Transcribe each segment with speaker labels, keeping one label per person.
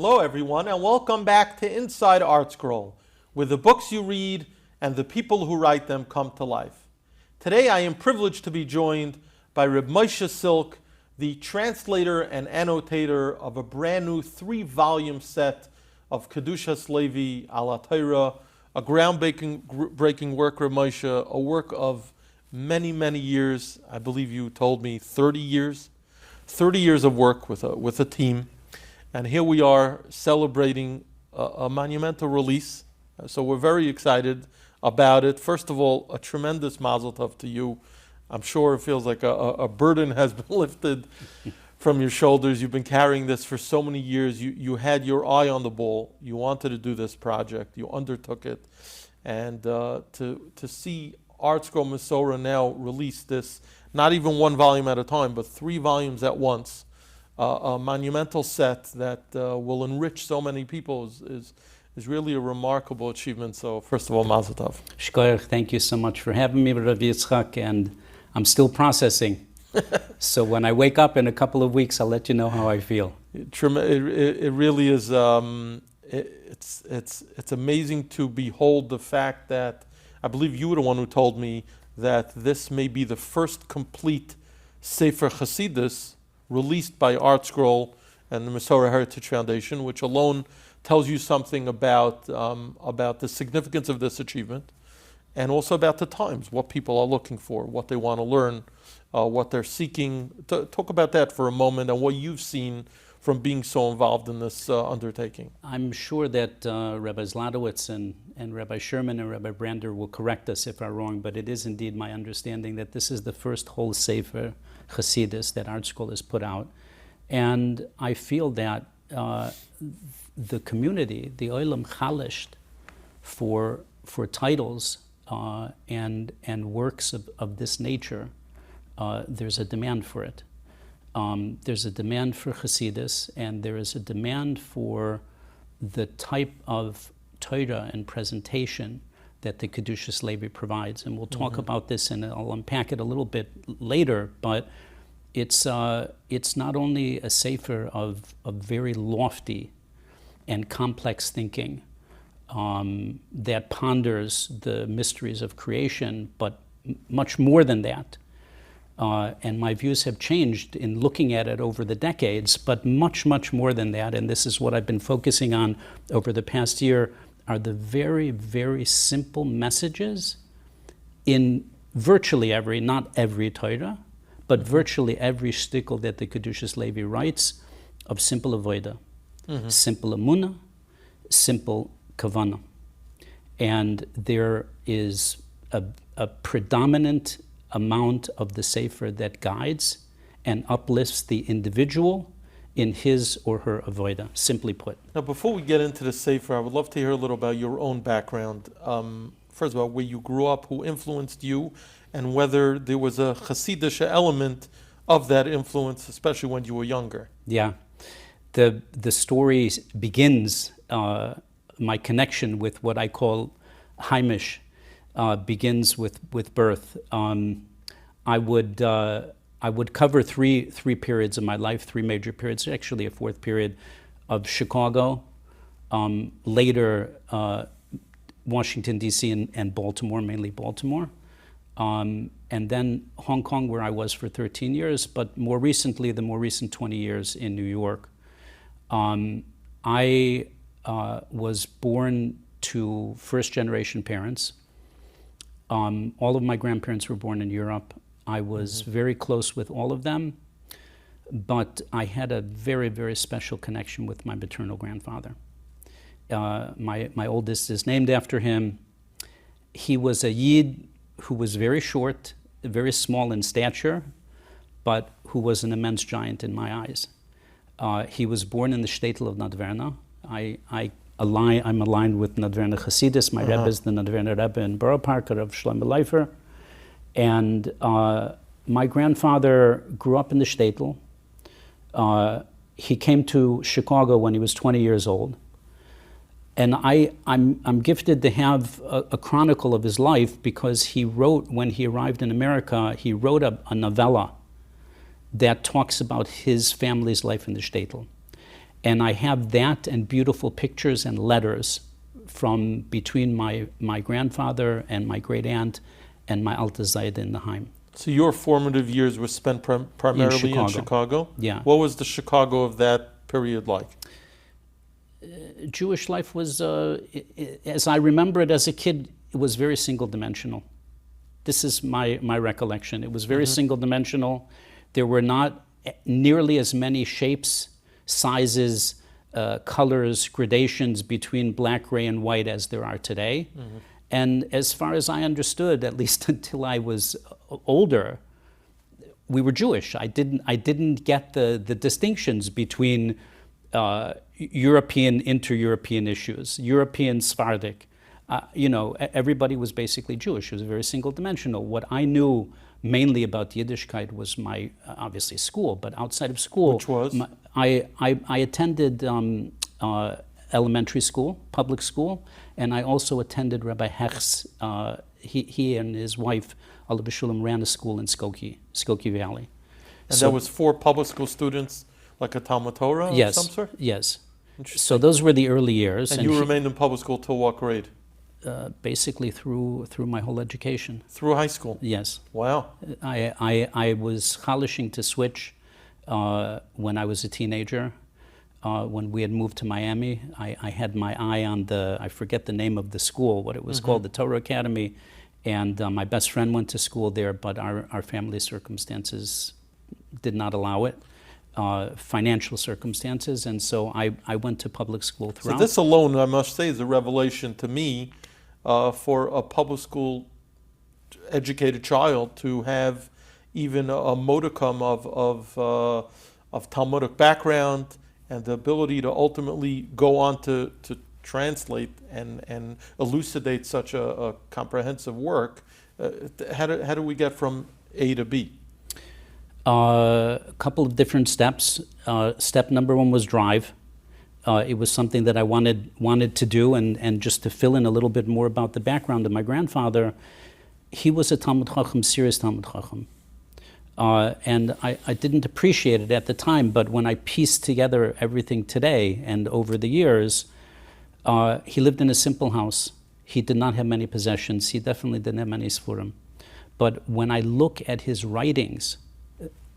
Speaker 1: Hello everyone, and welcome back to Inside ArtScroll, where the books you read and the people who write them come to life. Today I am privileged to be joined by Reb Moyshe Silk, the translator and annotator of a brand new 3-volume set of Kedushas Levi ala Torah, a groundbreaking work, Reb Moyshe, a work of many, many years. I believe you told me 30 years. 30 years of work with a team. And here we are celebrating a monumental release. So we're very excited about it. First of all, a tremendous mazel tov to you. I'm sure it feels like a burden has been lifted from your shoulders. You've been carrying this for so many years. You had your eye on the ball. You wanted to do this project. You undertook it. And to see ArtScroll Masorah now release this, not even 1 volume at a time, but 3 volumes at once, a monumental set that will enrich so many people is really a remarkable achievement. So first of all, mazel tov.
Speaker 2: Shkoyach, thank you so much for having me, Rav Yitzchak, and I'm still processing. So when I wake up in a couple of weeks, I'll let you know how I feel.
Speaker 1: It really is. It's amazing to behold the fact that I believe you were the one who told me that this may be the first complete Sefer Chassidus released by ArtScroll and the Masorah Heritage Foundation, which alone tells you something about the significance of this achievement, and also about the times, what people are looking for, what they want to learn, what they're seeking. Talk about that for a moment and what you've seen from being so involved in this undertaking.
Speaker 2: I'm sure that Rabbi Zlotowitz and Rabbi Sherman and Rabbi Brander will correct us if I'm wrong, but it is indeed my understanding that this is the first whole Sefer Chassidus that ArtScroll has put out. And I feel that the community, the Olam chalished for titles and works of this nature. There's a demand for it. There's a demand for Chassidus, and there is a demand for the type of Torah and presentation that the Kedushas Levi provides. And we'll talk about this, and I'll unpack it a little bit later, but it's not only a sefer of very lofty and complex thinking that ponders the mysteries of creation, but much more than that. And my views have changed in looking at it over the decades, but much, much more than that. And this is what I've been focusing on over the past year, are the very, very simple messages in virtually every, not every Torah, but virtually every shtickle that the Kedushas Levi writes, of simple avodah, simple emunah, simple kavanah. And there is a predominant amount of the Sefer that guides and uplifts the individual in his or her avodah, simply put.
Speaker 1: Now, before we get into the Sefer, I would love to hear a little about your own background. First of all, where you grew up, who influenced you, and whether there was a Chassidic element of that influence, especially when you were younger.
Speaker 2: Yeah. The story begins, my connection with what I call Haimish, begins with birth. I would cover three periods of my life, 3 major periods, actually a 4th period of Chicago, later Washington, D.C. and Baltimore, mainly Baltimore, and then Hong Kong, where I was for 13 years, but more recently, the more recent 20 years in New York. I was born to first-generation parents. All of my grandparents were born in Europe. I was very close with all of them, but I had a very, very special connection with my maternal grandfather. My oldest is named after him. He was a Yid who was very short, very small in stature, but who was an immense giant in my eyes. He was born in the shtetl of Nadverna. I'm aligned with Nadverna Chassidus. My Rebbe is the Nadverna Rebbe in Borough Park, Rav Shlomo Leifer. And my grandfather grew up in the shtetl. He came to Chicago when he was 20 years old. And I'm gifted to have a chronicle of his life because he wrote, when he arrived in America, he wrote a novella that talks about his family's life in the shtetl. And I have that and beautiful pictures and letters from between my grandfather and my great aunt and my Alta Zayda in the Heim.
Speaker 1: So your formative years were spent primarily in Chicago?
Speaker 2: Yeah.
Speaker 1: What was the Chicago of that period like?
Speaker 2: Jewish life was, as I remember it as a kid, it was very single-dimensional. This is my recollection. It was very single-dimensional. There were not nearly as many shapes, sizes, colors, gradations between black, gray, and white as there are today. And as far as I understood, at least until I was older, we were Jewish. I didn't get the distinctions between European, inter-European issues, European, Sephardic. Everybody was basically Jewish. It was very single-dimensional. What I knew mainly about Yiddishkeit was my, obviously, school, but outside of school...
Speaker 1: Which was?
Speaker 2: I attended elementary school, public school, and I also attended Rabbi Hech's, he and his wife, Alav B'Shulam, ran a school in Skokie Valley.
Speaker 1: And that was for public school students, like a talmid Torah of some sort?
Speaker 2: Yes. So those were the early years.
Speaker 1: And you remained in public school till what grade?
Speaker 2: Basically through my whole education.
Speaker 1: Through high school?
Speaker 2: Yes.
Speaker 1: Wow.
Speaker 2: I was chalishing to switch when I was a teenager. When we had moved to Miami, I had my eye on I forget the name of the school, what it was called, the Torah Academy, and my best friend went to school there, but our family circumstances did not allow it, financial circumstances, and so I went to public school throughout.
Speaker 1: So this alone, I must say, is a revelation to me for a public school educated child to have even a modicum of Talmudic background and the ability to ultimately go on to translate and elucidate such a comprehensive work. How do we get from A to B?
Speaker 2: A couple of different steps. Step number one was drive. It was something that I wanted to do, and just to fill in a little bit more about the background of my grandfather, he was a talmid chacham, serious talmid chacham. And I didn't appreciate it at the time, but when I pieced together everything today and over the years, he lived in a simple house. He did not have many possessions. He definitely didn't have many sfurim. But when I look at his writings,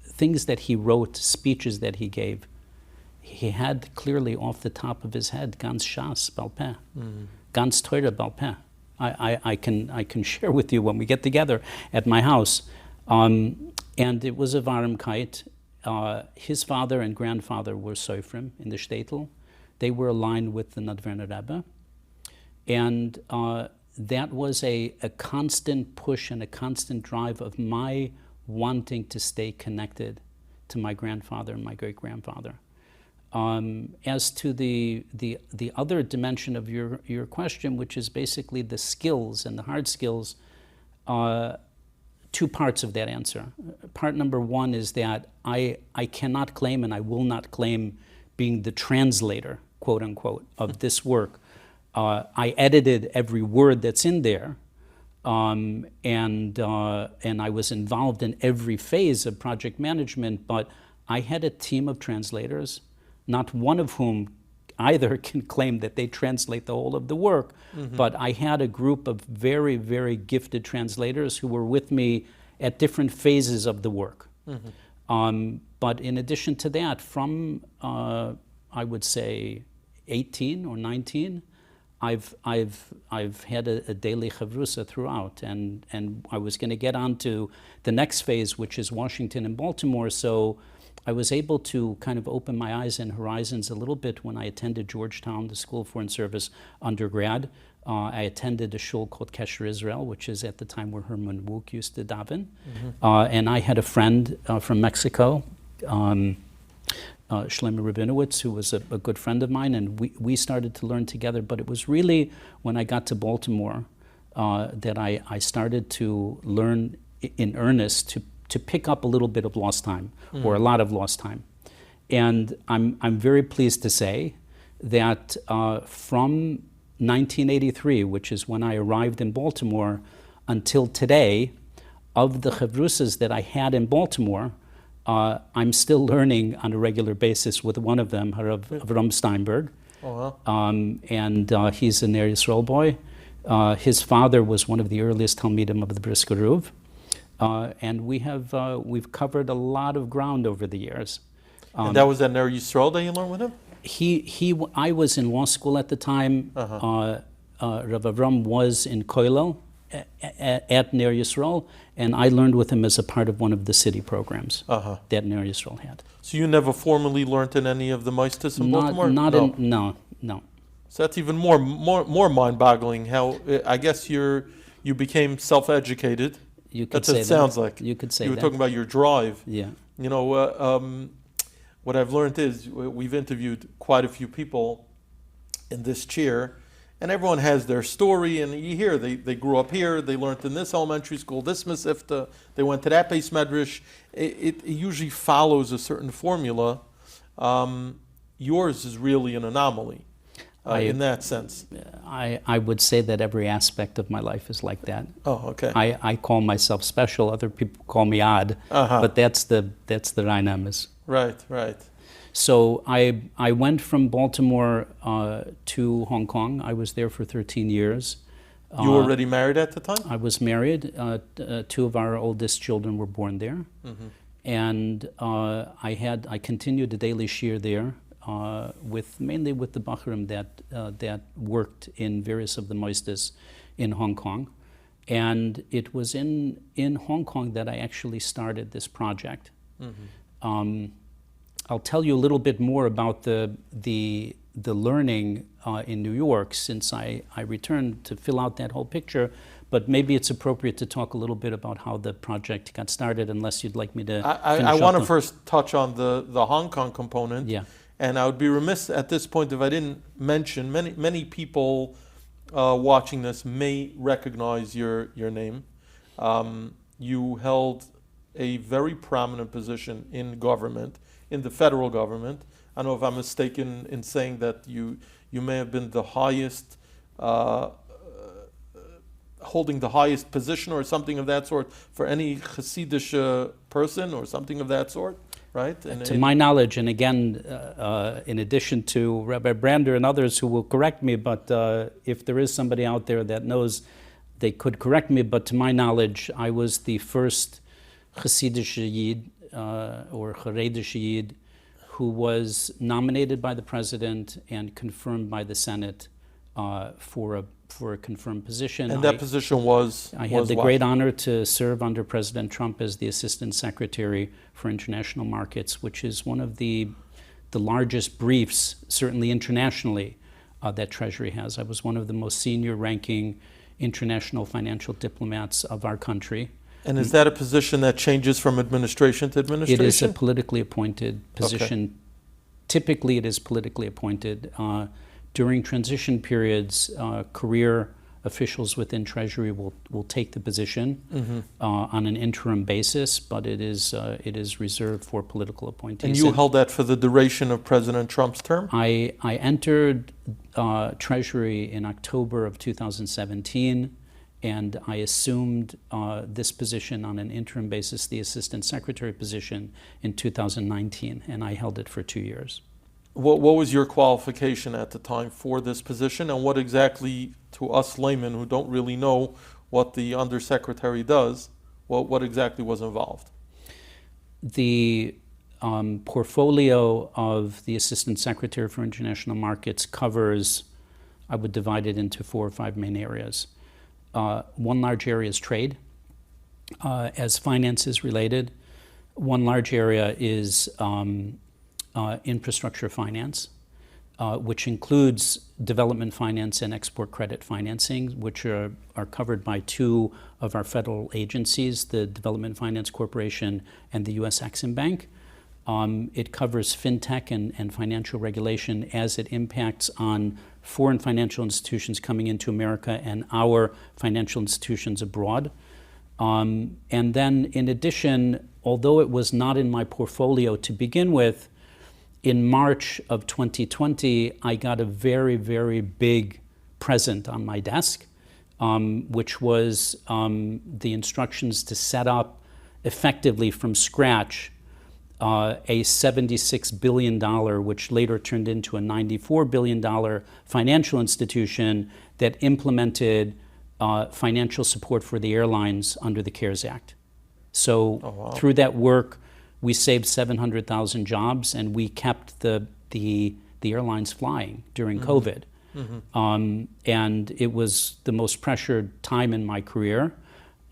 Speaker 2: things that he wrote, speeches that he gave, he had clearly off the top of his head Gans Shas Bal Peh, Gans Torah Bal Peh. I can share with you when we get together at my house. And it was a Varimkeit. His father and grandfather were Soifrim in the Shtetl. They were aligned with the Nadverner Rebbe. And that was a constant push and a constant drive of my wanting to stay connected to my grandfather and my great-grandfather. As to the other dimension of your question, which is basically the skills and the hard skills, two parts of that answer. Part number one is that I cannot claim, and I will not claim, being the translator, quote unquote, of this work. I edited every word that's in there, and I was involved in every phase of project management, but I had a team of translators, not one of whom either can claim that they translate the whole of the work, but I had a group of very, very gifted translators who were with me at different phases of the work. But in addition to that, from I would say 18 or 19, I've had a daily chavrusa throughout, and I was going to get on to the next phase, which is Washington and Baltimore. So I was able to kind of open my eyes and horizons a little bit when I attended Georgetown, the School of Foreign Service undergrad. I attended a shul called Kesher Israel, which is at the time where Herman Wouk used to daven. And I had a friend from Mexico, Shlomo Rabinowitz, who was a good friend of mine, and we started to learn together. But it was really when I got to Baltimore that I started to learn in earnest to pick up a little bit of lost time, or a lot of lost time. And I'm very pleased to say that from 1983, which is when I arrived in Baltimore, until today, of the chavrusas that I had in Baltimore, I'm still learning on a regular basis with one of them, Avram Steinberg.
Speaker 1: Oh, wow.
Speaker 2: And he's a Ner Yisrael boy. His father was one of the earliest talmidim of the Brisker Ruv. And we've covered a lot of ground over the years.
Speaker 1: And that was at Ner Yisrael that you learned with him?
Speaker 2: I was in law school at the time. Rav Avram was in Koilel at Ner Yisrael, and I learned with him as a part of one of the city programs that Ner Yisrael had.
Speaker 1: So you never formally learned in any of the Moistis in Baltimore?
Speaker 2: No.
Speaker 1: So that's even more mind-boggling. How I guess you became self-educated.
Speaker 2: You could
Speaker 1: That's what
Speaker 2: say
Speaker 1: it sounds
Speaker 2: that.
Speaker 1: like.
Speaker 2: You could say
Speaker 1: You were
Speaker 2: that.
Speaker 1: talking about your drive.
Speaker 2: Yeah.
Speaker 1: You know, what I've learned is we've interviewed quite a few people in this chair, and everyone has their story, and you hear they grew up here, they learned in this elementary school, this Mesifta, they went to that base medrash. It usually follows a certain formula. Yours is really an anomaly in that sense.
Speaker 2: I would say that every aspect of my life is like that.
Speaker 1: Oh, okay.
Speaker 2: I call myself special. Other people call me odd, but that's the Rheinam.
Speaker 1: Right.
Speaker 2: So I went from Baltimore to Hong Kong. I was there for 13 years.
Speaker 1: You were already married at the time?
Speaker 2: I was married. Two of our oldest children were born there. And I continued the daily shiur there, mainly with the Bachurim that worked in various of the moistis in Hong Kong. And it was in Hong Kong that I actually started this project. I'll tell you a little bit more about the learning in New York since I returned to fill out that whole picture. But maybe it's appropriate to talk a little bit about how the project got started, unless you'd like me to.
Speaker 1: I want to first touch on the Hong Kong component.
Speaker 2: Yeah.
Speaker 1: And I would be remiss at this point if I didn't mention many people watching this may recognize your name. You held a very prominent position in government, in the federal government. I don't know if I'm mistaken in saying that you may have been the highest, holding the highest position or something of that sort for any Chassidic person or something of that sort, right?
Speaker 2: To my knowledge, and again, in addition to Rabbi Brander and others who will correct me, but if there is somebody out there that knows, they could correct me, but to my knowledge, I was the first Chassidic Yid or Haredish Yid who was nominated by the president and confirmed by the Senate for a confirmed position.
Speaker 1: And that position was?
Speaker 2: I had the great honor to serve under President Trump as the Assistant Secretary for International Markets, which is one of the largest briefs, certainly internationally, that Treasury has. I was one of the most senior ranking international financial diplomats of our country.
Speaker 1: And is that a position that changes from administration to administration?
Speaker 2: It is a politically appointed position. Okay. Typically, it is politically appointed. During transition periods, career officials within Treasury will take the position on an interim basis, but it is reserved for political appointees.
Speaker 1: And you held that for the duration of President Trump's term?
Speaker 2: I entered Treasury in October of 2017. And I assumed this position on an interim basis, the Assistant Secretary position, in 2019, and I held it for 2 years.
Speaker 1: What was your qualification at the time for this position, and what exactly, to us laymen who don't really know what the Undersecretary does, what exactly was involved?
Speaker 2: The portfolio of the Assistant Secretary for International Markets covers, I would divide it into 4 or 5 main areas. One large area is trade, as finance is related. One large area is infrastructure finance, which includes development finance and export credit financing, which are covered by 2 of our federal agencies, the Development Finance Corporation and the U.S. Exim Bank. It covers fintech and financial regulation as it impacts on foreign financial institutions coming into America and our financial institutions abroad. And then in addition, although it was not in my portfolio to begin with, in March of 2020, I got a very, very big present on my desk, which was the instructions to set up effectively from scratch a $76 billion, which later turned into a $94 billion financial institution that implemented financial support for the airlines under the CARES Act. So through that work, we saved 700,000 jobs, and we kept the airlines flying during COVID. And it was the most pressured time in my career.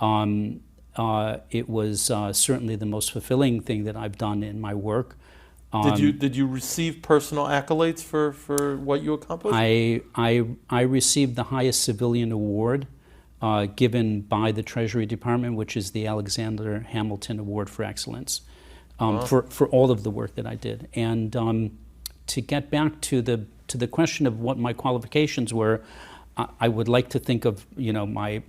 Speaker 2: It was certainly the most fulfilling thing that I've done in my work.
Speaker 1: Did you receive personal accolades for what you accomplished?
Speaker 2: I received the highest civilian award given by the Treasury Department, which is the Alexander Hamilton Award for Excellence, for all of the work that I did. And to get back to the question of what my qualifications were, I would like to think of my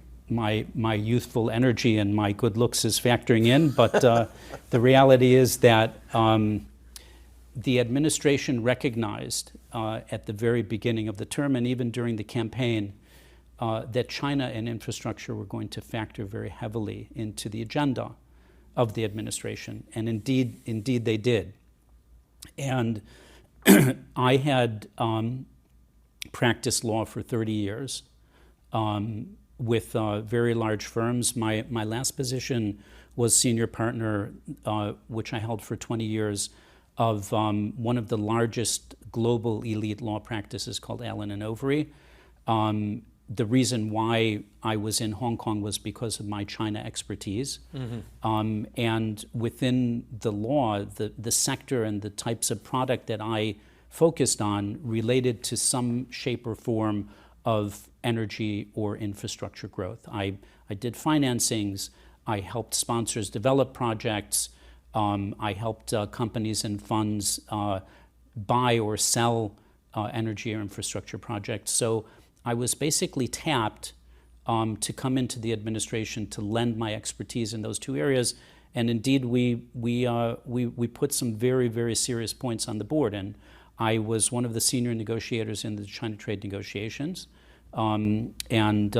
Speaker 2: youthful energy and my good looks as factoring in, but the reality is that the administration recognized at the very beginning of the term and even during the campaign that China and infrastructure were going to factor very heavily into the agenda of the administration, and indeed they did. And I had practiced law for 30 years with very large firms. My last position was senior partner, which I held for 20 years, of one of the largest global elite law practices called Allen & Overy. The reason why I was in Hong Kong was because of my China expertise. And within the law, the sector and the types of product that I focused on related to some shape or form of energy or infrastructure growth. I did financings, I helped sponsors develop projects, I helped companies and funds buy or sell energy or infrastructure projects. So I was basically tapped to come into the administration to lend my expertise in those two areas, and indeed we put some very, very serious points on the board. And I was one of the senior negotiators in the China trade negotiations, and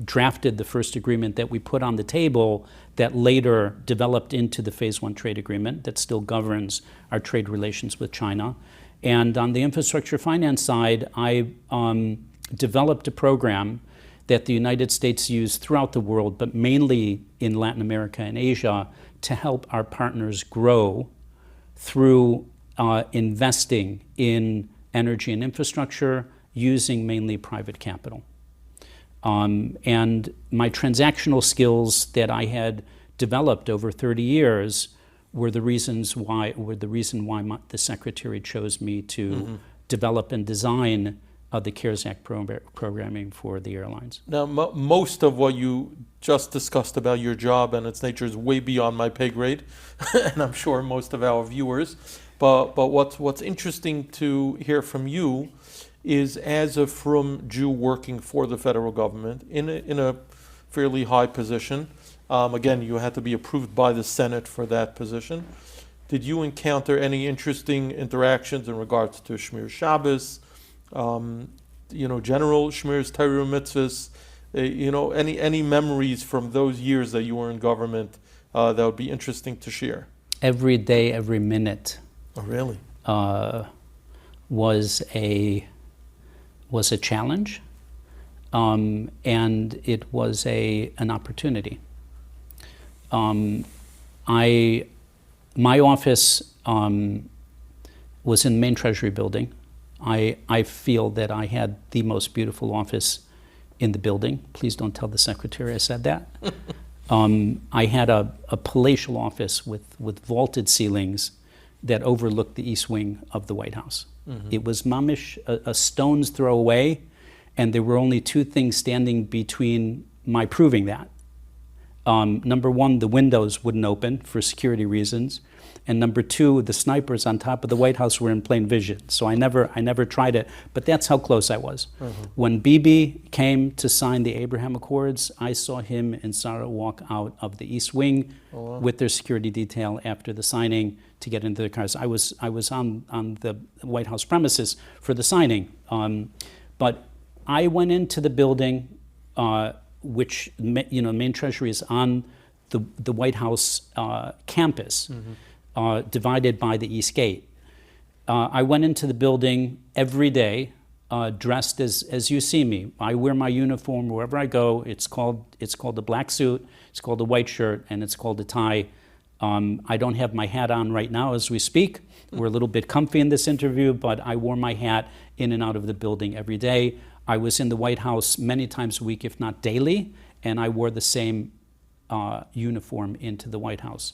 Speaker 2: drafted the first agreement that we put on the table that later developed into the Phase 1 trade agreement that still governs our trade relations with China. And on the infrastructure finance side, I developed a program that the United States used throughout the world, but mainly in Latin America and Asia, to help our partners grow through investing in energy and infrastructure using mainly private capital. And my transactional skills that I had developed over 30 years were the reason why the Secretary chose me to develop and design the CARES Act programming for the airlines.
Speaker 1: Now, most of what you just discussed about your job and its nature is way beyond my pay grade, and I'm sure most of our viewers. But what's interesting to hear from you is, as a frum Jew working for the federal government in a fairly high position, again, you had to be approved by the Senate for that position. Did you encounter any interesting interactions in regards to Shmir Shabbos, general Shmir's Torah mitzvahs, any memories from those years that you were in government that would be interesting to share?
Speaker 2: Every day, every minute.
Speaker 1: Oh, really?
Speaker 2: Was a challenge, and it was an opportunity. My office was in the main Treasury building. I feel that I had the most beautiful office in the building. Please don't tell the Secretary I said that. I had a palatial office with vaulted ceilings that overlooked the east wing of the White House. It was mamish, a stone's throw away, and there were only two things standing between my proving that. Number one, the windows wouldn't open for security reasons, and number two, the snipers on top of the White House were in plain vision. So I never tried it, but that's how close I was. When Bibi came to sign the Abraham Accords, I saw him and Sarah walk out of the East Wing with their security detail after the signing to get into their cars. I was on the White House premises for the signing, but I went into the building, which main Treasury is on the White House campus. divided by the East Gate. I went into the building every day, dressed as you see me. I wear my uniform wherever I go. It's called a black suit, it's called a white shirt, and it's called a tie. I don't have my hat on right now as we speak. We're a little bit comfy in this interview, but I wore my hat in and out of the building every day. I was in the White House many times a week, if not daily, and I wore the same uniform into the White House.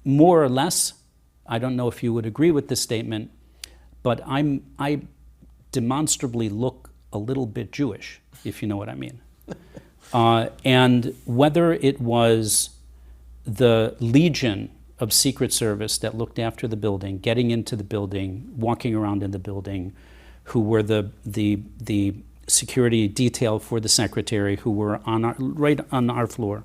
Speaker 2: More or less, I don't know if you would agree with this statement, but I demonstrably look a little bit Jewish, if you know what I mean. And whether it was the legion of Secret Service that looked after the building, getting into the building, walking around in the building, who were the security detail for the secretary, who were right on our floor,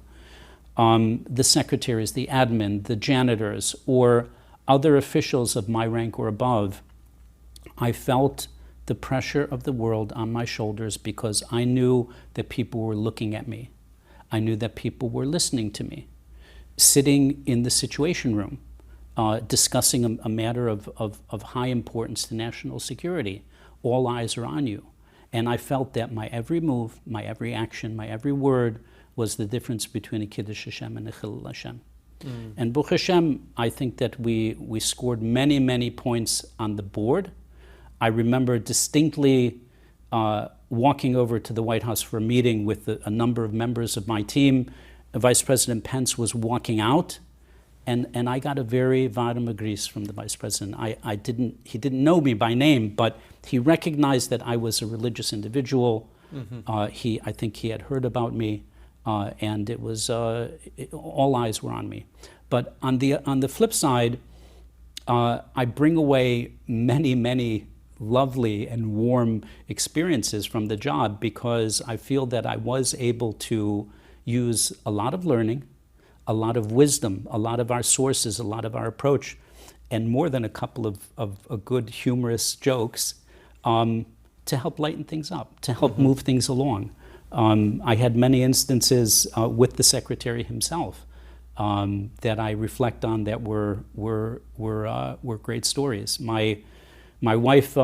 Speaker 2: the secretaries, the admin, the janitors, or other officials of my rank or above, I felt the pressure of the world on my shoulders because I knew that people were looking at me. I knew that people were listening to me. Sitting in the Situation Room, discussing a matter of high importance to national security. All eyes are on you. And I felt that my every move, my every action, my every word was the difference between a Kiddush Hashem and a Chilul Hashem. And Baruch Hashem, I think that we scored many, many points on the board. I remember distinctly walking over to the White House for a meeting with a number of members of my team. Vice President Pence was walking out, and I got a very vadam agris from the Vice President. He didn't know me by name, but he recognized that I was a religious individual. I think he had heard about me, and it was all eyes were on me. But on the flip side, I bring away many, many lovely and warm experiences from the job because I feel that I was able to use a lot of learning, a lot of wisdom, a lot of our sources, a lot of our approach, and more than a couple of good humorous jokes to help lighten things up, to help move things along. I had many instances with the secretary himself that I reflect on that were great stories. My wife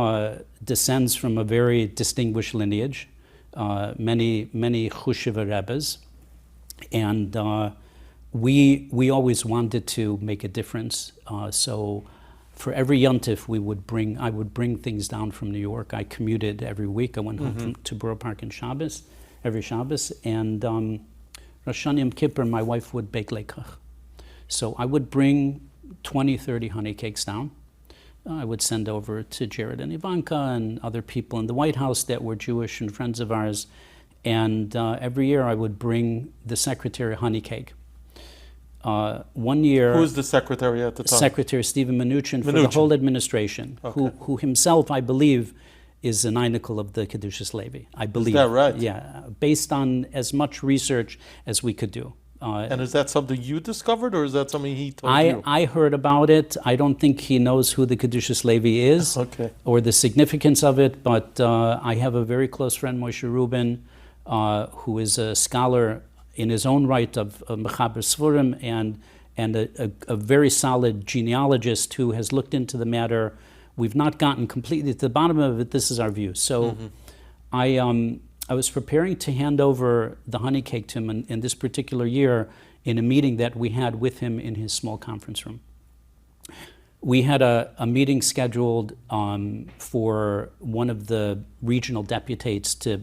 Speaker 2: descends from a very distinguished lineage, many Chushiva Rebbes, and we always wanted to make a difference. So for every Yontif, I would bring things down from New York. I commuted every week. I went home to Borough Park in Shabbos, every Shabbos, and Rosh Hashanah Yom Kippur, my wife would bake lekach. So I would bring 20, 30 honey cakes down. I would send over to Jared and Ivanka and other people in the White House that were Jewish and friends of ours. And every year I would bring the secretary a honey cake. One year...
Speaker 1: Who was the secretary at the time?
Speaker 2: Secretary Stephen Mnuchin for the whole administration,
Speaker 1: Okay.
Speaker 2: who himself, I believe, is an einikel of the Kedushas Levi. I believe.
Speaker 1: Is that right?
Speaker 2: Yeah, based on as much research as we could do.
Speaker 1: And is that something you discovered, or is that something he told you?
Speaker 2: I heard about it. I don't think he knows who the Kedushas Levi is or the significance of it, but I have a very close friend, Moshe Rubin, who is a scholar in his own right of Mechaber Svurim and a very solid genealogist who has looked into the matter. We've not gotten completely to the bottom of it. This is our view. So I was preparing to hand over the honey cake to him in this particular year in a meeting that we had with him in his small conference room. We had a meeting scheduled for one of the regional deputates to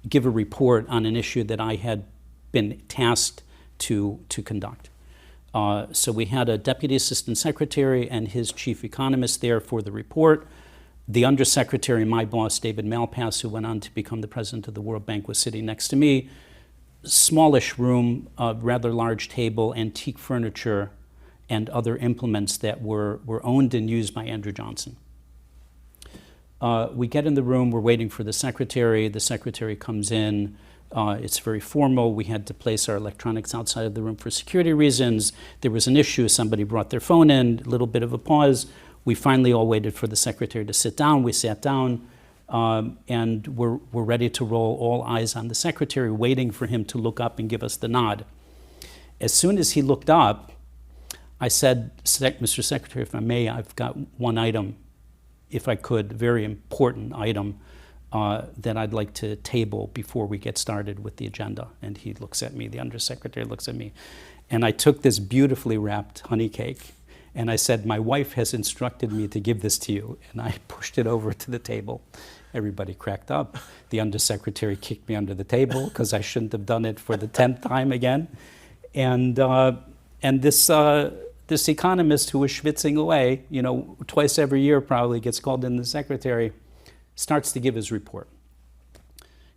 Speaker 2: give a report on an issue that I had been tasked to conduct. So we had a deputy assistant secretary and his chief economist there for the report. The undersecretary, my boss, David Malpass, who went on to become the president of the World Bank, was sitting next to me. Smallish room, a rather large table, antique furniture, and other implements that were owned and used by Andrew Johnson. We get in the room, we're waiting for the secretary. The secretary comes in. It's very formal. We had to place our electronics outside of the room for security reasons. There was an issue. Somebody brought their phone in, a little bit of a pause. We finally all waited for the secretary to sit down. We sat down, and we're ready to roll, all eyes on the secretary, waiting for him to look up and give us the nod. As soon as he looked up, I said, Mr. Secretary, if I may, I've got one item, if I could, very important item that I'd like to table before we get started with the agenda. And he looks at me, the Undersecretary looks at me. And I took this beautifully wrapped honey cake, and I said, my wife has instructed me to give this to you. And I pushed it over to the table. Everybody cracked up. The Undersecretary kicked me under the table because I shouldn't have done it for the 10th time again. And this economist who was schwitzing away, twice every year probably gets called in the secretary, starts to give his report.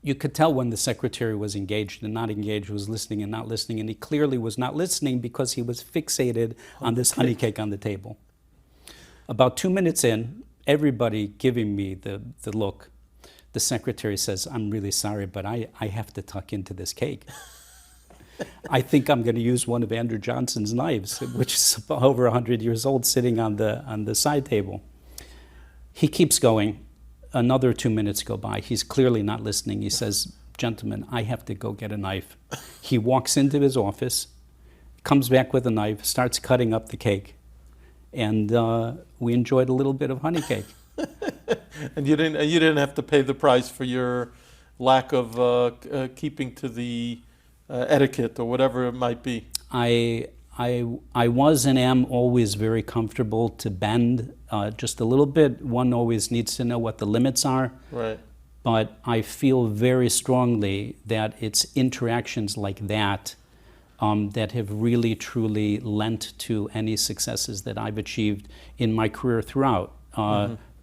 Speaker 2: You could tell when the secretary was engaged and not engaged, was listening and not listening, and he clearly was not listening because he was fixated on this honey cake on the table. About 2 minutes in, everybody giving me the look, the secretary says, I'm really sorry, but I have to tuck into this cake. I think I'm going to use one of Andrew Johnson's knives, which is over 100 years old, sitting on the side table. He keeps going. Another 2 minutes go by. He's clearly not listening. He says, gentlemen, I have to go get a knife. He walks into his office, comes back with a knife, starts cutting up the cake, and we enjoyed a little bit of honey cake.
Speaker 1: And you didn't have to pay the price for your lack of keeping to the etiquette or whatever it might be.
Speaker 2: I was and am always very comfortable to bend just a little bit. One always needs to know what the limits are.
Speaker 1: Right.
Speaker 2: But I feel very strongly that it's interactions like that that have really, truly lent to any successes that I've achieved in my career throughout.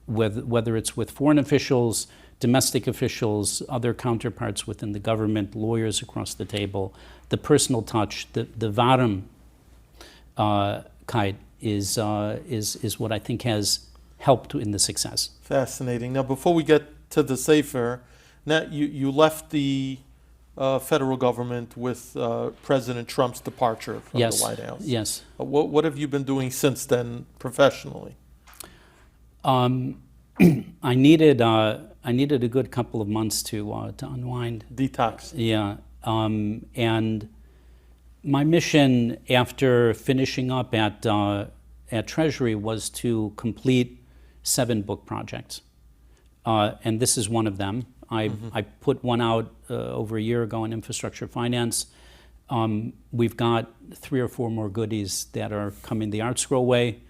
Speaker 2: Whether it's with foreign officials, domestic officials, other counterparts within the government, lawyers across the table, the personal touch, the Warmkeit is what I think has helped in the success.
Speaker 1: Fascinating. Now, before we get to the Sefer, now you left the federal government with President Trump's departure from the White House.
Speaker 2: Yes.
Speaker 1: What have you been doing since then professionally?
Speaker 2: I needed a good couple of months to unwind.
Speaker 1: Detox.
Speaker 2: Yeah. And my mission after finishing up at Treasury was to complete 7 book projects. And this is one of them. I put one out over a year ago on infrastructure finance. We've got 3 or 4 more goodies that are coming the ArtScroll way.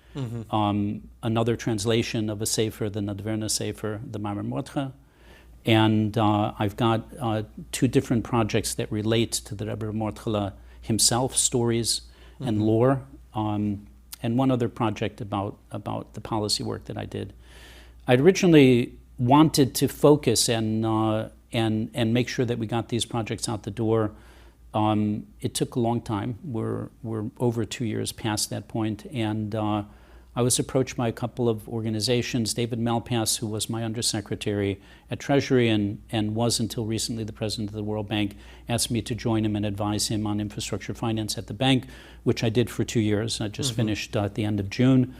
Speaker 2: Another translation of a sefer, the Nadverna sefer, the Maimar Mordcha. And I've got 2 different projects that relate to the Rebbe Mordcha himself, stories and lore, and one other project about the policy work that I did. I'd originally wanted to focus and make sure that we got these projects out the door. It took a long time. We're over 2 years past that point, and I was approached by a couple of organizations. David Malpass, who was my undersecretary at Treasury and was until recently the president of the World Bank, asked me to join him and advise him on infrastructure finance at the bank, which I did for 2 years. I just finished at the end of June.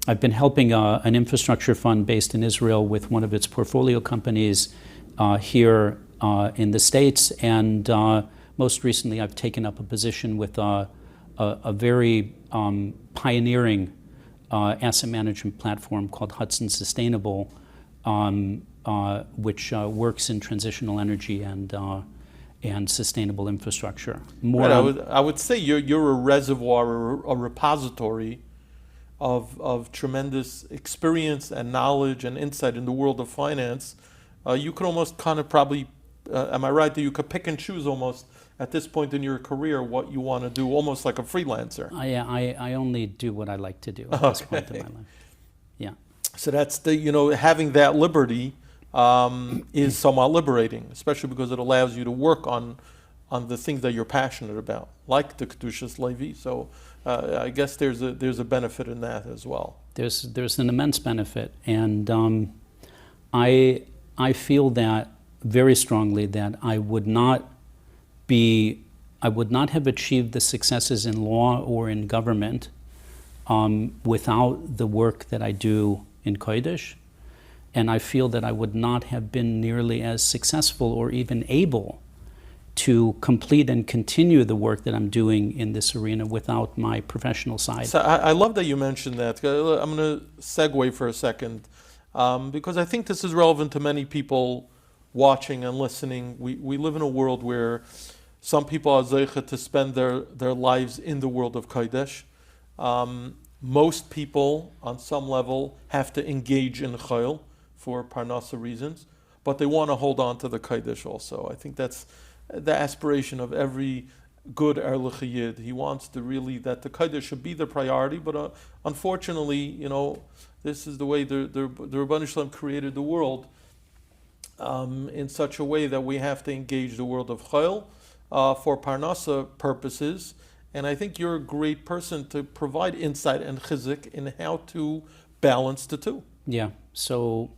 Speaker 2: I've been helping an infrastructure fund based in Israel with one of its portfolio companies here in the States, and most recently I've taken up a position with a very pioneering asset management platform called Hudson Sustainable, which works in transitional energy and sustainable infrastructure.
Speaker 1: I would say you're a reservoir, a repository of tremendous experience and knowledge and insight in the world of finance. You could almost kind of probably, am I right, that you could pick and choose almost at this point in your career what you want to do, almost like a freelancer?
Speaker 2: I only do what I like to do at this point in my life. Yeah.
Speaker 1: So that's having that liberty is somewhat liberating, especially because it allows you to work on the things that you're passionate about, like the Kedushas Levi. So I guess there's a benefit in that as well.
Speaker 2: There's an immense benefit, and I feel that very strongly that I would not have achieved the successes in law or in government without the work that I do in Kodesh, and I feel that I would not have been nearly as successful or even able to complete and continue the work that I'm doing in this arena without my professional side.
Speaker 1: So I love that you mentioned that. I'm going to segue for a second because I think this is relevant to many people watching and listening. We live in a world where some people are zeicha to spend their lives in the world of Kodesh. Most people, on some level, have to engage in chayil for parnasa reasons, but they want to hold on to the Kodesh also. I think that's the aspiration of every good Erlich Yid. He wants to really, that the Kodesh should be the priority, but unfortunately, this is the way the Rebbeinu Shalom created the world in such a way that we have to engage the world of chayil for parnasa purposes. And I think you're a great person to provide insight and chizik in how to balance the two.
Speaker 2: Yeah, so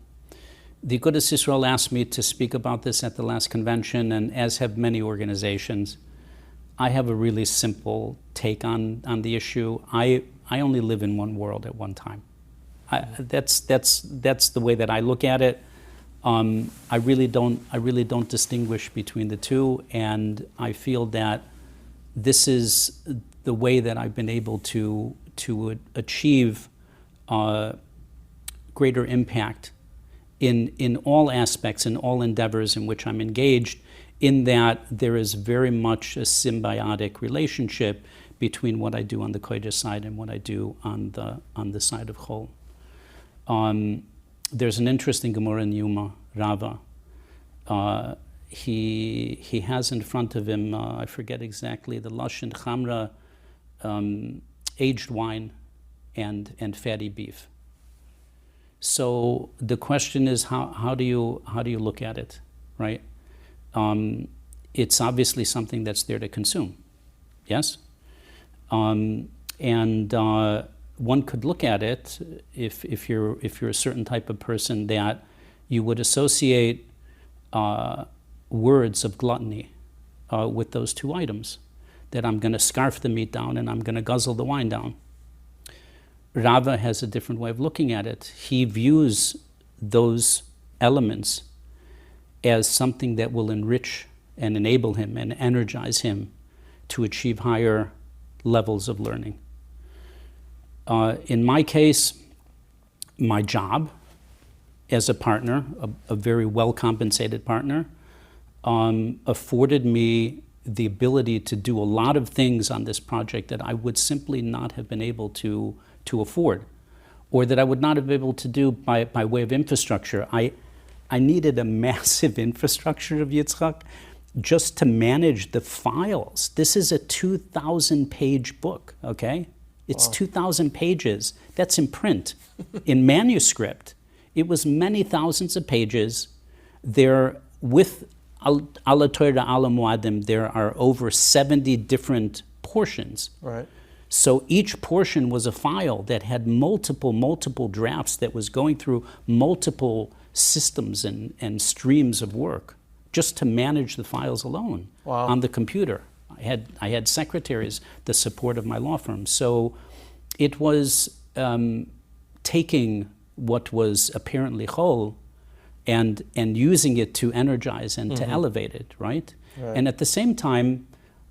Speaker 2: the Kedushas Israel asked me to speak about this at the last convention, and as have many organizations. I have a really simple take on the issue. I only live in one world at one time. That's the way that I look at it. I really don't distinguish between the two, and I feel that this is the way that I've been able to achieve greater impact in all aspects, in all endeavors in which I'm engaged, in that there is very much a symbiotic relationship between what I do on the Kodesh side and what I do on the side of Chol. There's an interesting Gemara in Yuma, Rava. He has in front of him, I forget exactly, the Lashon Chamra, aged wine and fatty beef. So the question is, how do you look at it, right? It's obviously something that's there to consume, yes? And one could look at it if you're a certain type of person that you would associate words of gluttony with those two items, that I'm going to scarf the meat down and I'm going to guzzle the wine down. Rava has a different way of looking at it. He views those elements as something that will enrich and enable him and energize him to achieve higher levels of learning. In my case, my job as a partner, a very well-compensated partner, afforded me the ability to do a lot of things on this project that I would simply not have been able to afford, or that I would not have been able to do by way of infrastructure. I needed a massive infrastructure of Yitzchak just to manage the files. This is a 2,000-page book, okay? It's wow. 2,000 pages. That's in print. In manuscript, it was many thousands of pages. There, with Ala Torah Ala Muadim, there are over 70 different portions.
Speaker 1: Right.
Speaker 2: So each portion was a file that had multiple drafts that was going through multiple systems and streams of work just to manage the files alone wow. on the computer. I had secretaries, the support of my law firm. So it was taking what was apparently chol and using it to energize and to elevate it, right? And at the same time,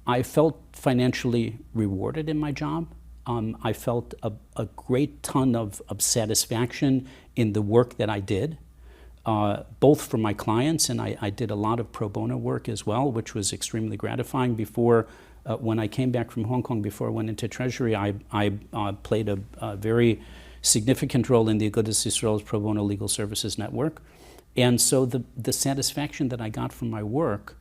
Speaker 2: I felt financially rewarded in my job. I felt a great ton of satisfaction in the work that I did, both for my clients, and I did a lot of pro bono work as well, which was extremely gratifying. Before, when I came back from Hong Kong, before I went into Treasury, I played a very significant role in the Kedushas Israel's pro bono legal services network. And so the satisfaction that I got from my work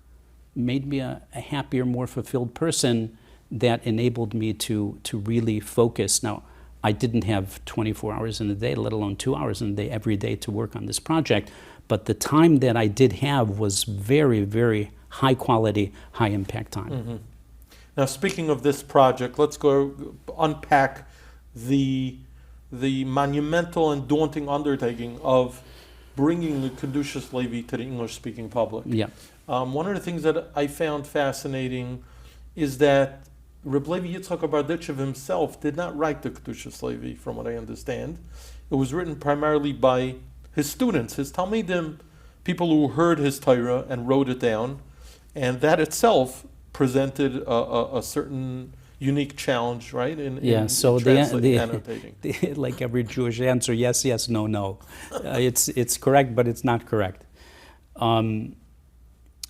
Speaker 2: made me a happier, more fulfilled person that enabled me to really focus. Now, I didn't have 24 hours in a day, let alone 2 hours in a day every day to work on this project, but the time that I did have was very, very high quality, high impact time.
Speaker 1: Now, speaking of this project, let's go unpack the monumental and daunting undertaking of bringing the Kedushas Levi to the English-speaking public.
Speaker 2: Yeah.
Speaker 1: One of the things that I found fascinating is that Reb Levi Yitzchak Barditchev himself did not write the Kedushas Levi, from what I understand. It was written primarily by his students, his talmidim, people who heard his Torah and wrote it down. And that itself presented a certain unique challenge, right?
Speaker 2: So
Speaker 1: annotating.
Speaker 2: Like every Jewish answer, yes, yes, no, no. It's correct, but it's not correct.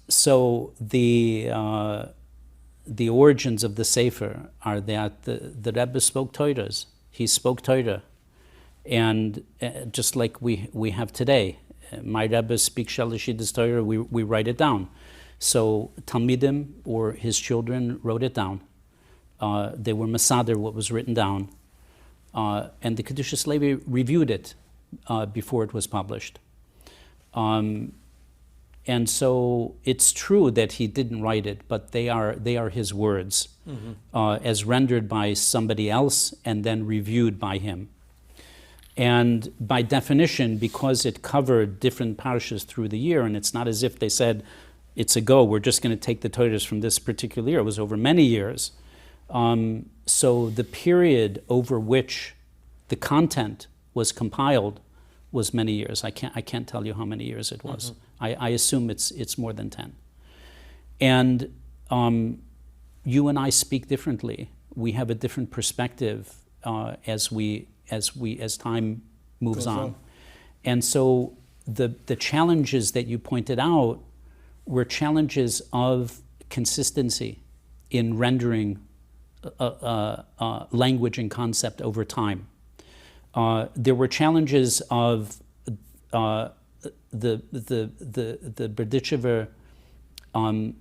Speaker 2: So the origins of the Sefer are that the Rebbe spoke Torahs. He spoke Torah, and just like we have today, my Rebbe speaks Shalashidus Torah. We write it down. So talmidim or his children wrote it down. They were masader what was written down, and the Kedushas Levi reviewed it before it was published. And so it's true that he didn't write it, but they are his words, as rendered by somebody else and then reviewed by him. And by definition, because it covered different parashas through the year, and it's not as if they said, it's a go, we're just going to take the Torahs from this particular year. It was over many years. So the period over which the content was compiled was many years. I can't tell you how many years it was. I assume it's more than 10. And you and I speak differently. We have a different perspective as time moves on. And so the challenges that you pointed out were challenges of consistency in rendering language and concept over time. There were challenges of the Berditchever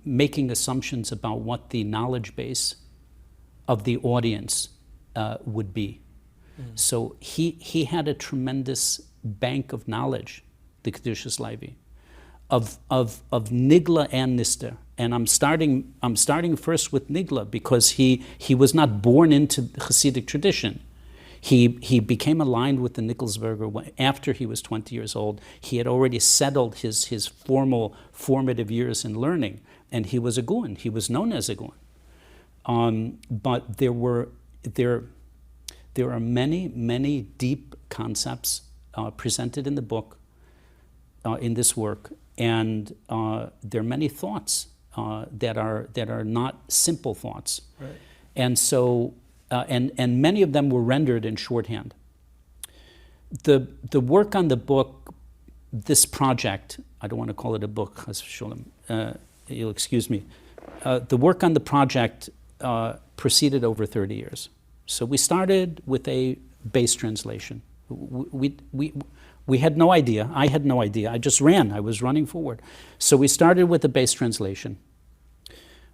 Speaker 2: making assumptions about what the knowledge base of the audience would be. So he had a tremendous bank of knowledge, the Kedushas Levi, of Nigla and Nister. And I'm starting first with Nigla because he was not born into Chassidic tradition. He became aligned with the Nickelsberger after he was 20 years old. He had already settled his formative years in learning, and he was a Goen. He was known as a Goen. But there are many deep concepts presented in the book, in this work, and there are many thoughts that are not simple thoughts,
Speaker 1: right.
Speaker 2: And so and many of them were rendered in shorthand. The work on the book, this project, I don't want to call it a book, you'll excuse me. The work on the project proceeded over 30 years. So we started with a base translation. We had no idea. I had no idea. I just ran. I was running forward. So we started with a base translation.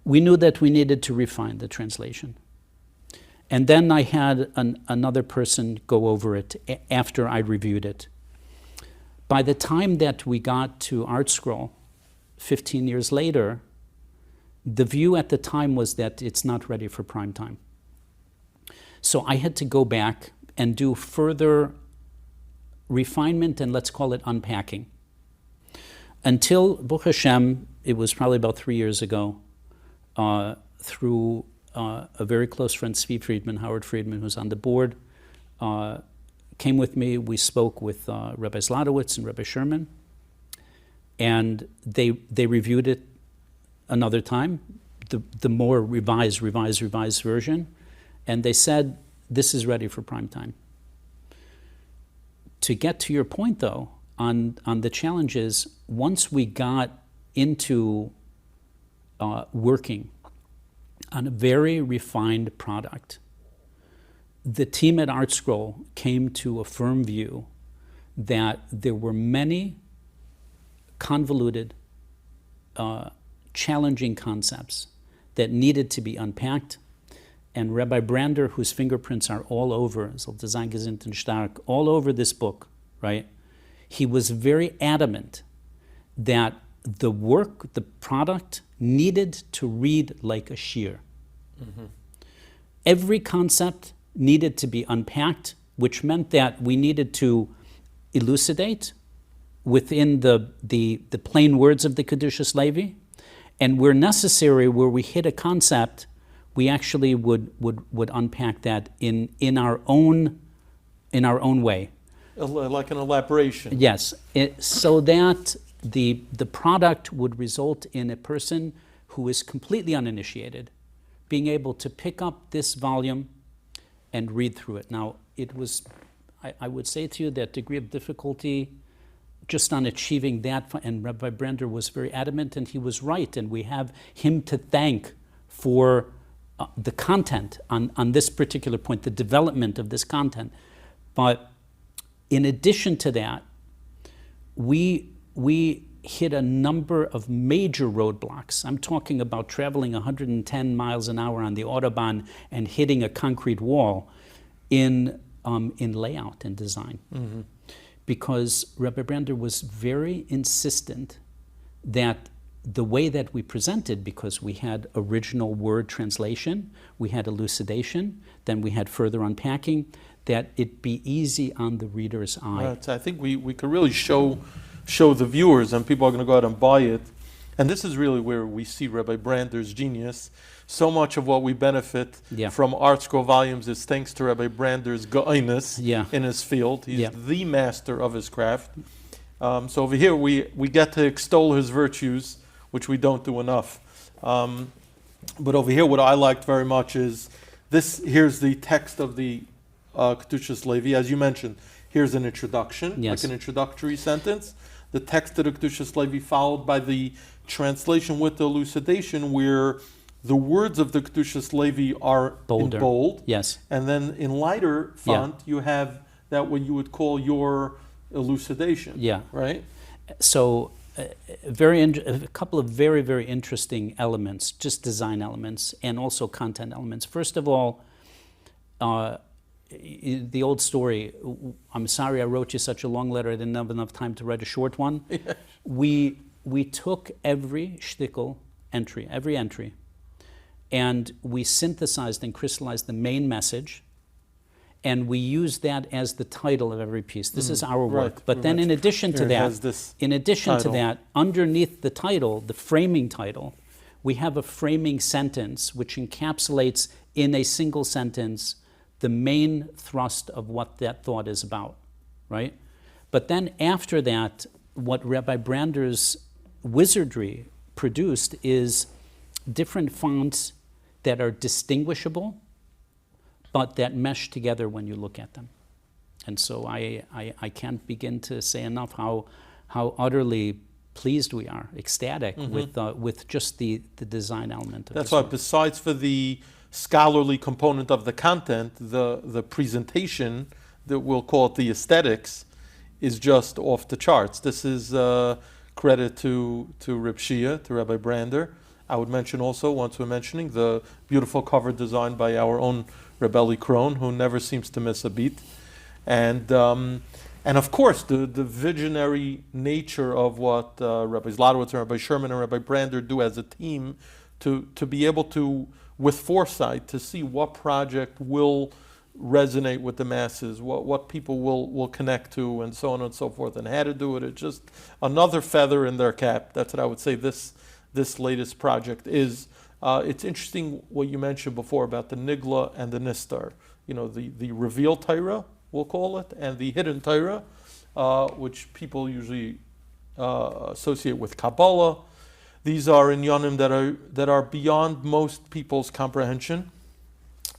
Speaker 2: We knew that we needed to refine the translation. And then I had another person go over it after I reviewed it. By the time that we got to ArtScroll, 15 years later, the view at the time was that it's not ready for prime time. So I had to go back and do further refinement and let's call it unpacking. Until, Baruch Hashem, it was probably about 3 years ago, through a very close friend, Howard Friedman, who's on the board, came with me. We spoke with Rabbi Zlotowitz and Rabbi Sherman, and they reviewed it another time, the more revised version, and they said, this is ready for prime time. To get to your point, though, on the challenges, once we got into working on a very refined product, the team at ArtScroll came to a firm view that there were many convoluted, challenging concepts that needed to be unpacked. And Rabbi Brander, whose fingerprints are all over, all over this book, right? He was very adamant that the work, the product, needed to read like a shiur. Mm-hmm. Every concept needed to be unpacked, which meant that we needed to elucidate within the plain words of the Kedushas Levi, and where necessary, where we hit a concept, we actually would unpack that in our own way,
Speaker 1: like an elaboration.
Speaker 2: Yes, so that the product would result in a person who is completely uninitiated being able to pick up this volume and read through it. Now, it was, I would say to you, that degree of difficulty just on achieving that, and Rabbi Brander was very adamant, and he was right, and we have him to thank for the content on this particular point, the development of this content. But in addition to that, we hit a number of major roadblocks. I'm talking about traveling 110 miles an hour on the Autobahn and hitting a concrete wall in layout and design. Mm-hmm. Because Rabbi Brander was very insistent that the way that we presented, because we had original word translation, we had elucidation, then we had further unpacking, that it be easy on the reader's eye.
Speaker 1: Right. I think we could really show the viewers, and people are going to go out and buy it. And this is really where we see Rabbi Brander's genius. So much of what we benefit from ArtScroll volumes is thanks to Rabbi Brander's ga'inus in his field. He's the master of his craft. So over here we get to extol his virtues, which we don't do enough. But over here what I liked very much is this. Here's the text of the Kedushas Levi. As you mentioned, here's an introduction, like an introductory sentence. The text of the Kedushas Levi followed by the translation with the elucidation, where the words of the Kedushas Levi are
Speaker 2: bolder.
Speaker 1: In bold.
Speaker 2: Yes.
Speaker 1: And then in lighter font, you have that what you would call your elucidation. Yeah. Right?
Speaker 2: So a couple of very, very interesting elements, just design elements and also content elements. First of all, the old story, I'm sorry I wrote you such a long letter, I didn't have enough time to write a short one. We took every shtickle entry, every entry, and we synthesized and crystallized the main message, and we used that as the title of every piece. This is our work. Right. But then in addition to that, underneath the title, the framing title, we have a framing sentence which encapsulates in a single sentence the main thrust of what that thought is about, right? But then after that, what Rabbi Brander's wizardry produced is different fonts that are distinguishable, but that mesh together when you look at them. And so I can't begin to say enough how utterly pleased we are, ecstatic with just the design element of
Speaker 1: That's why, besides for the scholarly component of the content, the presentation, that we'll call it the aesthetics, is just off the charts. This is credit to Reb Shia, to Rabbi Brander. I would mention also, once we're mentioning, the beautiful cover design by our own Reb Eli Krohn, who never seems to miss a beat. And of course, the visionary nature of what Rabbi Zlotowitz and Rabbi Sherman and Rabbi Brander do as a team to be able to, with foresight, to see what project will resonate with the masses, what people will connect to, and so on and so forth, and how to do it. It's just another feather in their cap. That's what I would say this latest project is. It's interesting what you mentioned before about the Nigla and the Nistar. You know, the revealed Torah, we'll call it, and the hidden Torah, which people usually associate with Kabbalah. These are inyanim that are beyond most people's comprehension.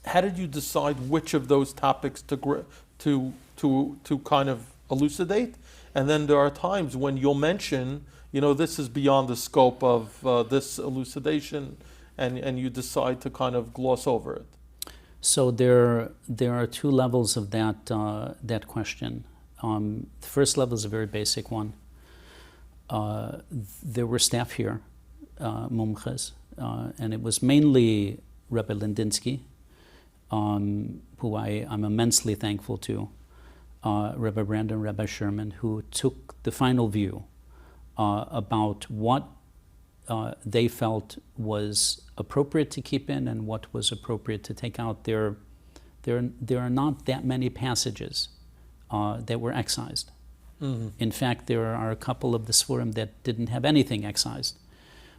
Speaker 1: How did you decide which of those topics to kind of elucidate? And then there are times when you'll mention, this is beyond the scope of this elucidation, and you decide to kind of gloss over it.
Speaker 2: So there are two levels of that question. The first level is a very basic one. There were staff here, mumches, and it was mainly Rebbe Lindinsky, who I'm immensely thankful to, Rebbe Brandon, Rebbe Sherman, who took the final view about what they felt was appropriate to keep in and what was appropriate to take out. There are not that many passages that were excised. Mm-hmm. In fact, there are a couple of the Sforim that didn't have anything excised.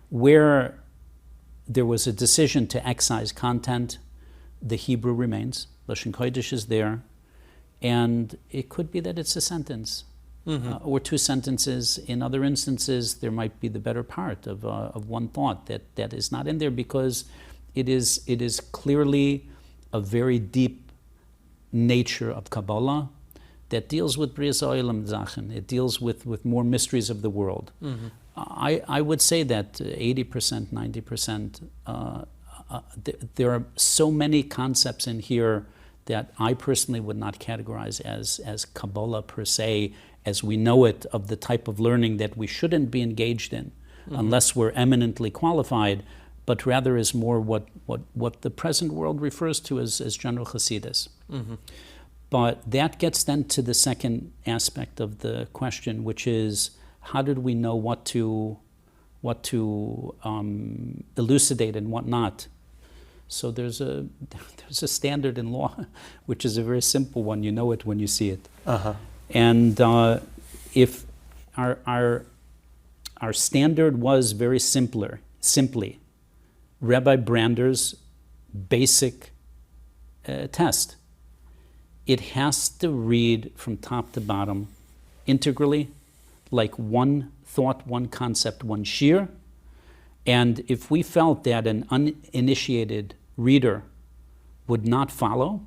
Speaker 2: Where there was a decision to excise content, the Hebrew remains. Lashon Kodesh is there. And it could be that it's a sentence. or two sentences. In other instances, there might be the better part of one thought that is not in there because it is clearly a very deep nature of Kabbalah that deals with Brias Olam Zachen. It deals with more mysteries of the world. I would say that 80%, 90%, there are so many concepts in here that I personally would not categorize as Kabbalah per se, as we know it, of the type of learning that we shouldn't be engaged in unless we're eminently qualified, but rather is more what the present world refers to as general Hasidus. But that gets then to the second aspect of the question, which is how did we know what to elucidate and what not? So there's a standard in law, which is a very simple one. You know it when you see it. And if our standard was very simply Rabbi Brander's basic test. It has to read from top to bottom integrally, like one thought, one concept, one shir. And if we felt that an uninitiated reader would not follow,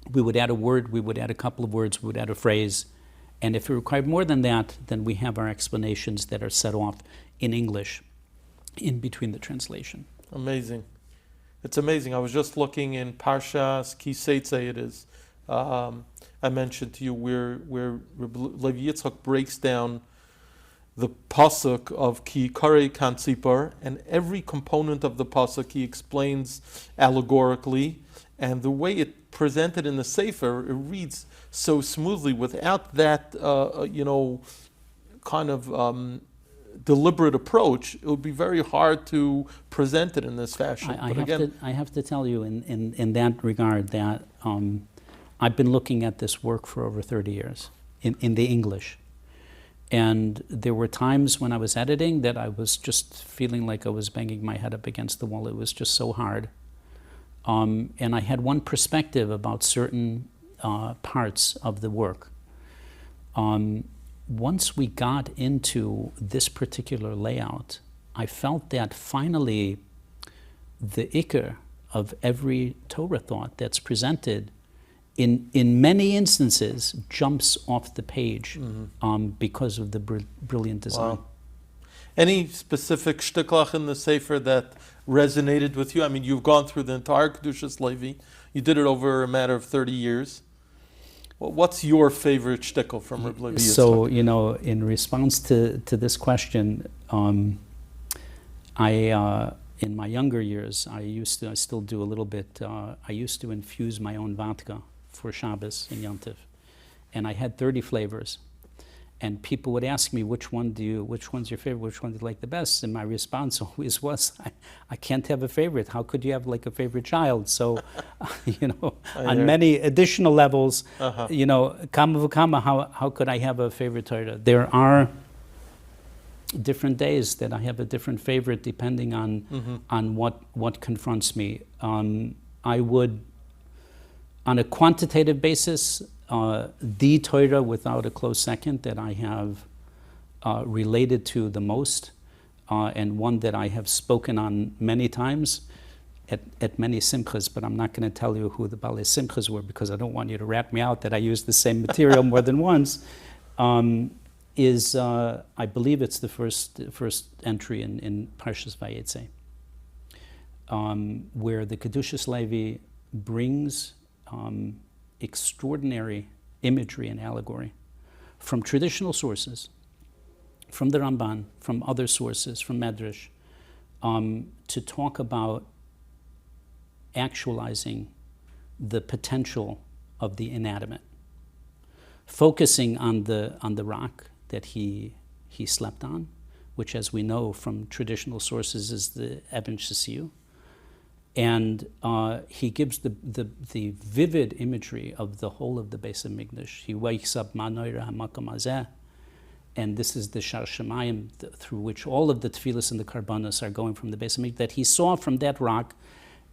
Speaker 2: we would add a word, we would add a couple of words, we would add a phrase. And if it required more than that, then we have our explanations that are set off in English in between the translation.
Speaker 1: Amazing. It's amazing. I was just looking in Parshas Ki Seitzei it is. I mentioned to you where Levi Yitzchak breaks down the pasuk of Ki Karei Kan Tzipor, and every component of the pasuk he explains allegorically, and the way it presented in the Sefer, it reads so smoothly without that, kind of deliberate approach. It would be very hard to present it in this fashion.
Speaker 2: I have to tell you in that regard that I've been looking at this work for over 30 years in the English. And there were times when I was editing that I was just feeling like I was banging my head up against the wall. It was just so hard. And I had one perspective about certain parts of the work. Once we got into this particular layout, I felt that finally the ikar of every Torah thought that's presented in many instances jumps off the page because of the brilliant design.
Speaker 1: Wow. Any specific shtiklach in the Sefer that resonated with you? I mean, you've gone through the entire Kedushas Levi. You did it over a matter of 30 years. Well, what's your favorite shtickle from Reb Levi Yitzchak?
Speaker 2: So, in response to this question, in my younger years, I still do a little bit, I used to infuse my own vodka for Shabbos and Yom Tov. And I had 30 flavors. And people would ask me, which one's your favorite, which one do you like the best? And my response always was, I can't have a favorite. How could you have like a favorite child? So, on many additional levels, kama v'kama, how could I have a favorite Torah? There are different days that I have a different favorite depending on what confronts me. I would, on a quantitative basis, the Torah without a close second that I have related to the most, and one that I have spoken on many times at many simchas, but I'm not going to tell you who the Balei Simchas were because I don't want you to rat me out that I used the same material more than once, is I believe it's the first entry in Parshas Vayetze, where the Kedushas Levi brings extraordinary imagery and allegory from traditional sources, from the Ramban, from other sources, from Medrash, to talk about actualizing the potential of the inanimate, focusing on the rock that he slept on, which, as we know from traditional sources, is the Eben Shesiu. And he gives the vivid imagery of the whole of the Beis HaMikdash. He wakes up, Ma'noira ha'makom hazeh, and this is the Shar Shemayim through which all of the tefillas and the karbanos are going from the Beis HaMikdash, that he saw from that rock.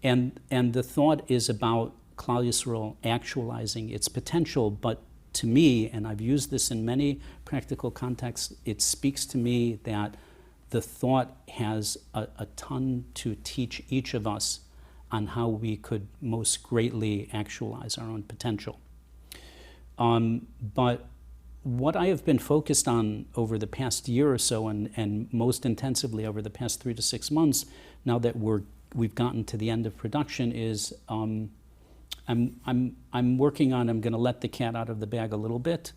Speaker 2: And the thought is about Klal Yisrael actualizing its potential, but to me, and I've used this in many practical contexts, it speaks to me that the thought has a ton to teach each of us on how we could most greatly actualize our own potential. But what I have been focused on over the past year or so, and most intensively over the past 3 to 6 months, now that we've gotten to the end of production, is I'm working on. I'm going to let the cat out of the bag a little bit.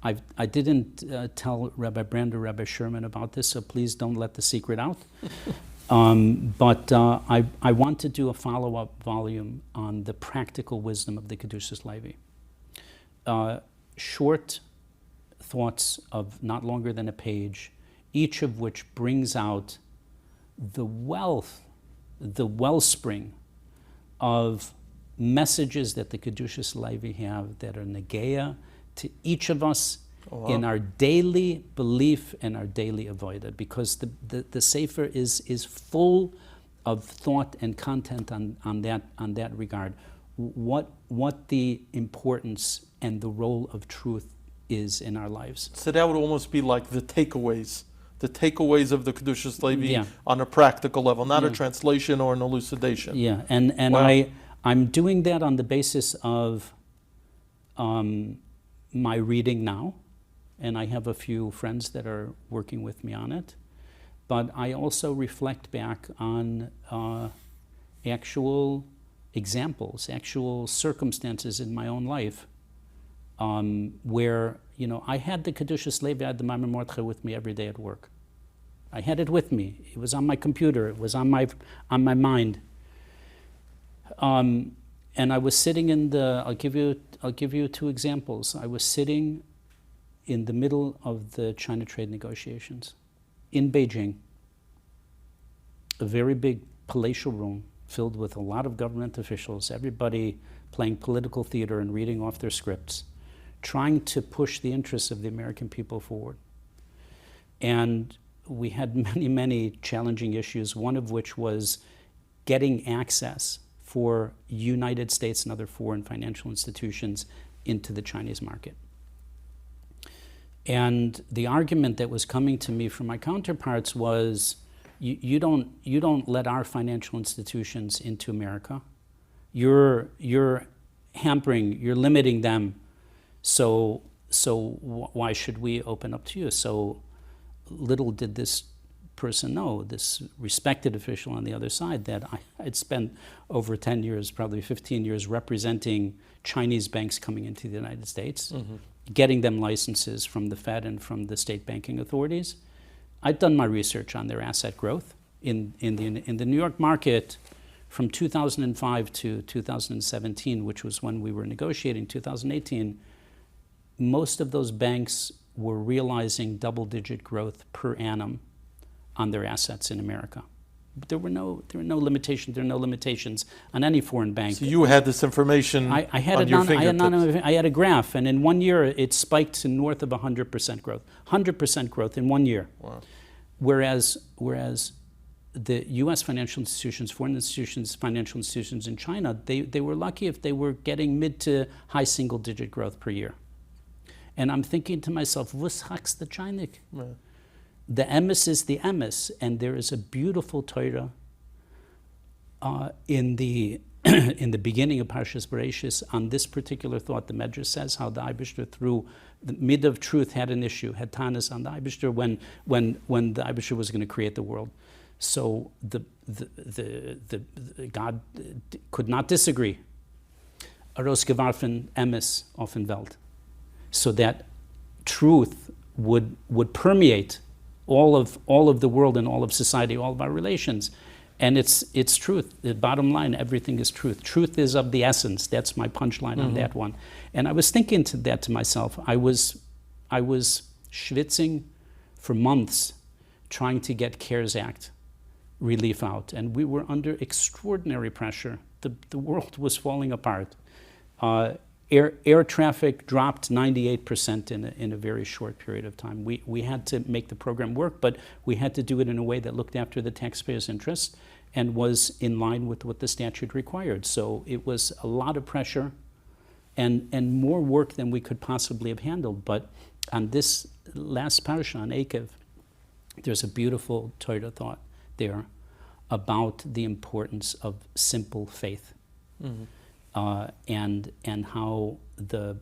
Speaker 2: I didn't tell Rabbi Brander, Rabbi Sherman about this, so please don't let the secret out. But I want to do a follow-up volume on the practical wisdom of the Kedushas Levi. Short thoughts of not longer than a page, each of which brings out the wealth, the wellspring of messages that the Kedushas Levi have that are negeya to each of us in our daily belief and our daily avodah, because the Sefer is full of thought and content on that regard. What the importance and the role of truth is in our lives.
Speaker 1: So that would almost be like the takeaways of the Kedushas Levi on a practical level, not a translation or an elucidation.
Speaker 2: Yeah, and wow. I'm doing that on the basis of my reading now, and I have a few friends that are working with me on it, but I also reflect back on actual examples, actual circumstances in my own life, where, I had the Kedushas Levi, I had the Maimon Mordechai with me every day at work. I had it with me. It was on my computer. It was on my mind. And I was sitting I'll give you 2 examples. I was sitting in the middle of the China trade negotiations in Beijing, a very big palatial room filled with a lot of government officials, everybody playing political theater and reading off their scripts, trying to push the interests of the American people forward. And we had many, many challenging issues, one of which was getting access for United States and other foreign financial institutions into the Chinese market. And the argument that was coming to me from my counterparts was, you don't let our financial institutions into America. You're hampering, you're limiting them. So why should we open up to you? So little did this person know, this respected official on the other side, that I had spent over 10 years, probably 15 years, representing Chinese banks coming into the United States, getting them licenses from the Fed and from the state banking authorities. I'd done my research on their asset growth in the New York market from 2005 to 2017, which was when we were negotiating 2018. Most of those banks were realizing double-digit growth per annum on their assets in America. But there were no limitations. There are no limitations on any foreign bank.
Speaker 1: So you had this information
Speaker 2: I had
Speaker 1: on your fingertips.
Speaker 2: I had a graph, and in 1 year it spiked to north of 100% growth. 100% growth in 1 year.
Speaker 1: Wow.
Speaker 2: Whereas the U.S. financial institutions, foreign institutions, financial institutions in China, they were lucky if they were getting mid to high single-digit growth per year. And I'm thinking to myself, was haks the Chinik?
Speaker 1: Right.
Speaker 2: The emes is the emes, and there is a beautiful Torah in the beginning of Parshas Bereishis on this particular thought. The Medrash says how the Eibishter, through the mid of truth, had an issue, had tanis on the Eibishter when the Eibishter was going to create the world. So the God could not disagree. Aros gewarfen emes auf den Welt, so that truth would permeate all of the world and all of society, all of our relations. And it's truth. The bottom line, everything is truth. Truth is of the essence. That's my punchline on that one. And I was thinking to myself. I was schwitzing for months trying to get CARES Act relief out. And we were under extraordinary pressure. The world was falling apart. Air traffic dropped 98% in a very short period of time. We had to make the program work, but we had to do it in a way that looked after the taxpayers' interests and was in line with what the statute required. So it was a lot of pressure, and more work than we could possibly have handled. But on this last parasha on Akev, there's a beautiful Torah thought there about the importance of simple faith, and how the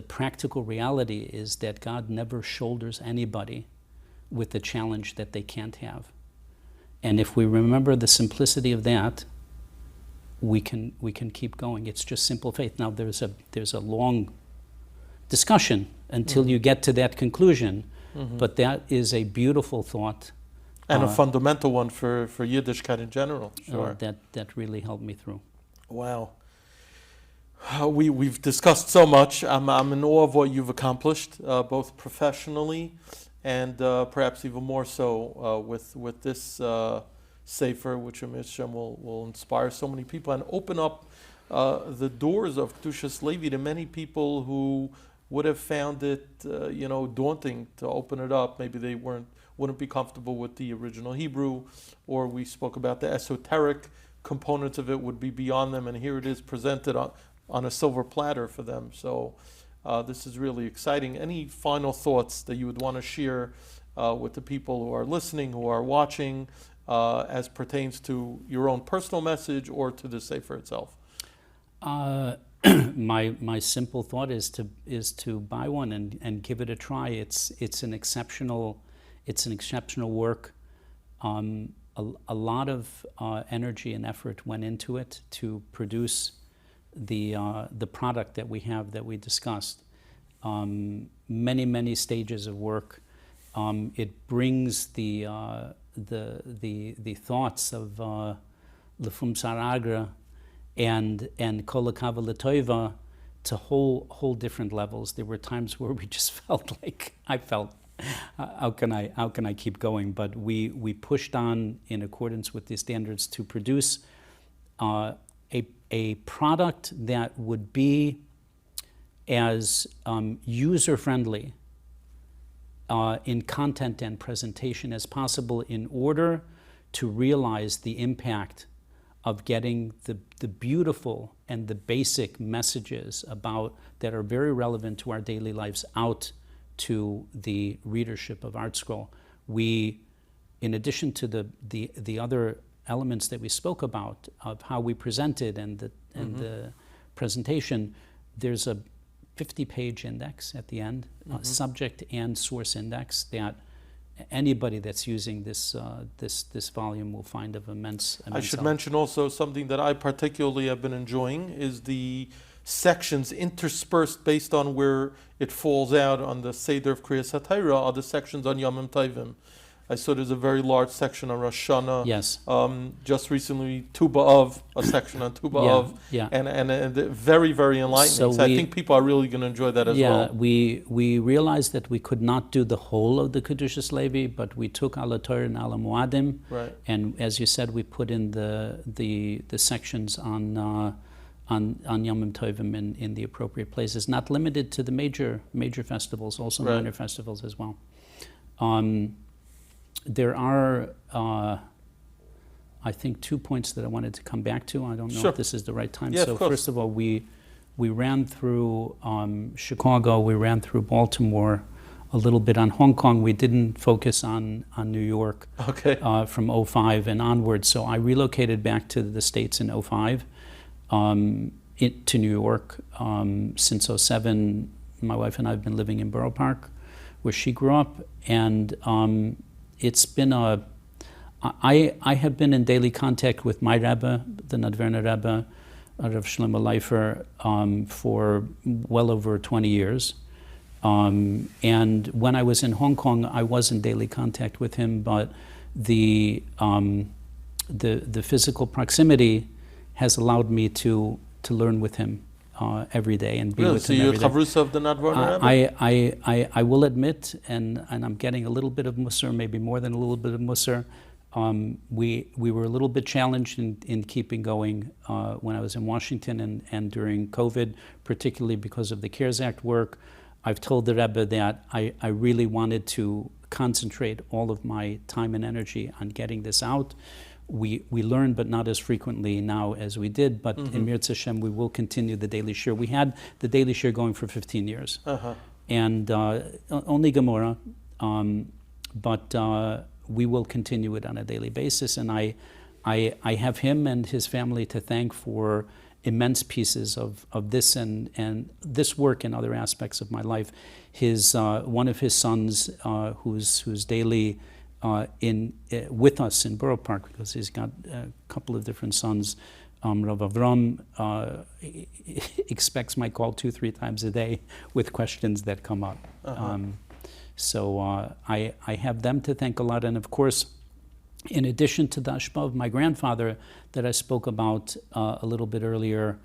Speaker 2: practical reality is that God never shoulders anybody with the challenge that they can't have. And if we remember the simplicity of that, we can keep going. It's just simple faith. Now there's a long discussion until you get to that conclusion, but that is a beautiful thought.
Speaker 1: And a fundamental one for Yiddishkeit in general. Sure.
Speaker 2: That really helped me through.
Speaker 1: Wow. We've discussed so much. I'm in awe of what you've accomplished, both professionally and perhaps even more so with this Sefer, which Hashem will inspire so many people and open up the doors of Kedushas Levi to many people who would have found it daunting to open it up. Maybe they wouldn't be comfortable with the original Hebrew, or we spoke about the esoteric components of it would be beyond them, and here it is presented on a silver platter for them. So this is really exciting. Any final thoughts that you would want to share with the people who are listening, who are watching, as pertains to your own personal message or to the Sefer itself?
Speaker 2: My simple thought is to buy one and give it a try. It's an exceptional work. A lot of energy and effort went into it to produce the product that we have, that we discussed. Many stages of work. It brings the thoughts of Lefum Saragra and Kol HaKava L'Toiva to whole different levels. There were times where we just felt like how can I keep going? But we pushed on in accordance with the standards to produce a product that would be as user-friendly in content and presentation as possible, in order to realize the impact of getting the beautiful and the basic messages that are very relevant to our daily lives out to the readership of ArtScroll. We, in addition to the other elements that we spoke about of how we presented and the presentation, there's a 50-page index at the end, subject and source index, that anybody that's using this volume will find of immense
Speaker 1: I should
Speaker 2: help.
Speaker 1: mention also something that I particularly have been enjoying is the sections interspersed based on where it falls out on the Seder of Kriyas HaTorah are the sections on Yomim Tovim. I saw there's a very large section on Rosh Hashanah.
Speaker 2: Yes.
Speaker 1: Just recently, Tu B'Av, a section on Tu B'Av.
Speaker 2: Yeah.
Speaker 1: And very, very enlightening. So I think people are really going to enjoy that as well.
Speaker 2: Yeah, we realized that we could not do the whole of the Kedushas Levi, but we took Ala Torah and Ala Moadim.
Speaker 1: Right.
Speaker 2: And as you said, we put in the sections on Yomim Tovim in the appropriate places, not limited to the major festivals, also minor festivals as well. There are, I think, 2 points that I wanted to come back to. I don't know if this is the right time.
Speaker 1: Yeah,
Speaker 2: so first of all, we ran through Chicago, we ran through Baltimore, a little bit on Hong Kong. We didn't focus on New York from 2005 and onwards. So I relocated back to the States in 2005, to New York. Since 2007, my wife and I have been living in Borough Park, where she grew up, and it's been I have been in daily contact with my Rebbe, the Nadverner Rebbe, Rav Shlomo Leifer, for well over 20 years. And when I was in Hong Kong, I was in daily contact with him, but the physical proximity has allowed me to learn with him every day and be with him every day. So you're Chavrusa
Speaker 1: of the Nadverner Rebbe?
Speaker 2: I will admit, and I'm getting a little bit of Musar, maybe more than a little bit of Musar. We were a little bit challenged in keeping going when I was in Washington and during COVID, particularly because of the CARES Act work. I've told the Rebbe that I really wanted to concentrate all of my time and energy on getting this out. we learn, but not as frequently now as we did. But in Mirz Hashem, we will continue the daily shir. We had the daily shir going for 15 years, and only Gemara, but we will continue it on a daily basis. And I have him and his family to thank for immense pieces of this and this work and other aspects of my life. One of his sons, who's daily with us in Borough Park, because he's got a couple of different sons. Rav Avram expects my call 2-3 times a day with questions that come up. So I have them to thank a lot. And of course, in addition to the ashpa of my grandfather that I spoke about a little bit earlier,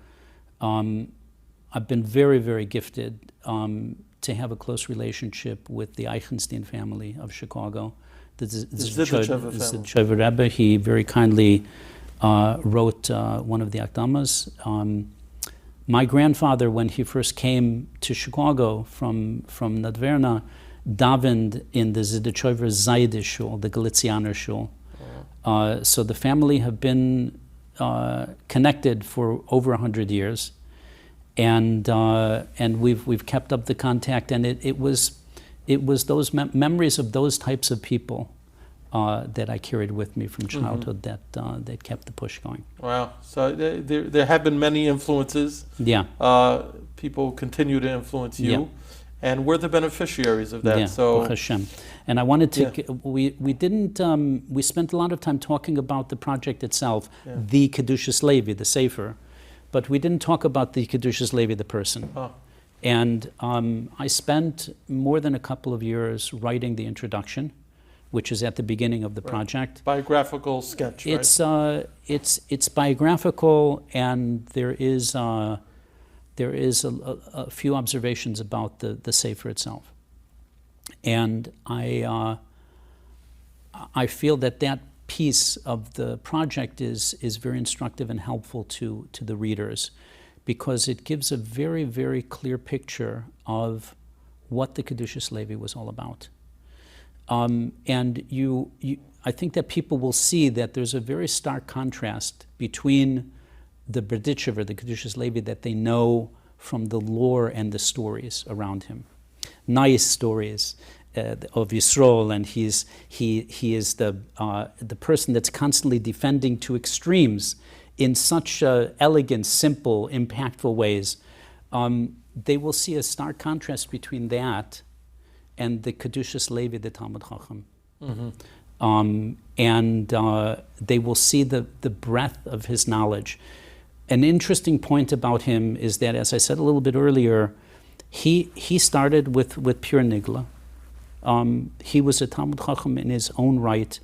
Speaker 2: I've been very, very gifted to have a close relationship with the Eichenstein family of Chicago. The Ziddichever Rebbe, he very kindly wrote one of the Akdamas. My grandfather, when he first came to Chicago from Nadverna, davened in the Ziddichever Zaydish shul, the Galicianer shul. So the family have been connected for over 100 years, and we've kept up the contact, and it was those memories of those types of people that I carried with me from childhood that kept the push going.
Speaker 1: Wow! So there have been many influences.
Speaker 2: Yeah.
Speaker 1: People continue to influence you. Yeah. And we're the beneficiaries of that.
Speaker 2: Yeah,
Speaker 1: so
Speaker 2: Hashem. And I wanted to. We didn't. We spent a lot of time talking about the project itself, the Kedushas Levi, the Sefer, but we didn't talk about the Kedushas Levi, the person. And I spent more than a couple of years writing the introduction, which is at the beginning of the project.
Speaker 1: Biographical sketch.
Speaker 2: It's it's biographical, and there is a few observations about the Sefer itself. And I feel that piece of the project is very instructive and helpful to the readers, because it gives a very, very clear picture of what the Kedushas Levi was all about. And I think that people will see that there's a very stark contrast between the Berditchever, the Kedushas Levi that they know from the lore and the stories around him. Nice stories of Yisrael, and he is the person that's constantly defending to extremes in such elegant, simple, impactful ways. They will see a stark contrast between that and the Kedushas Levi, the talmid chacham. And they will see the breadth of his knowledge. An interesting point about him is that, as I said a little bit earlier, he started with pure nigla. He was a talmid chacham in his own right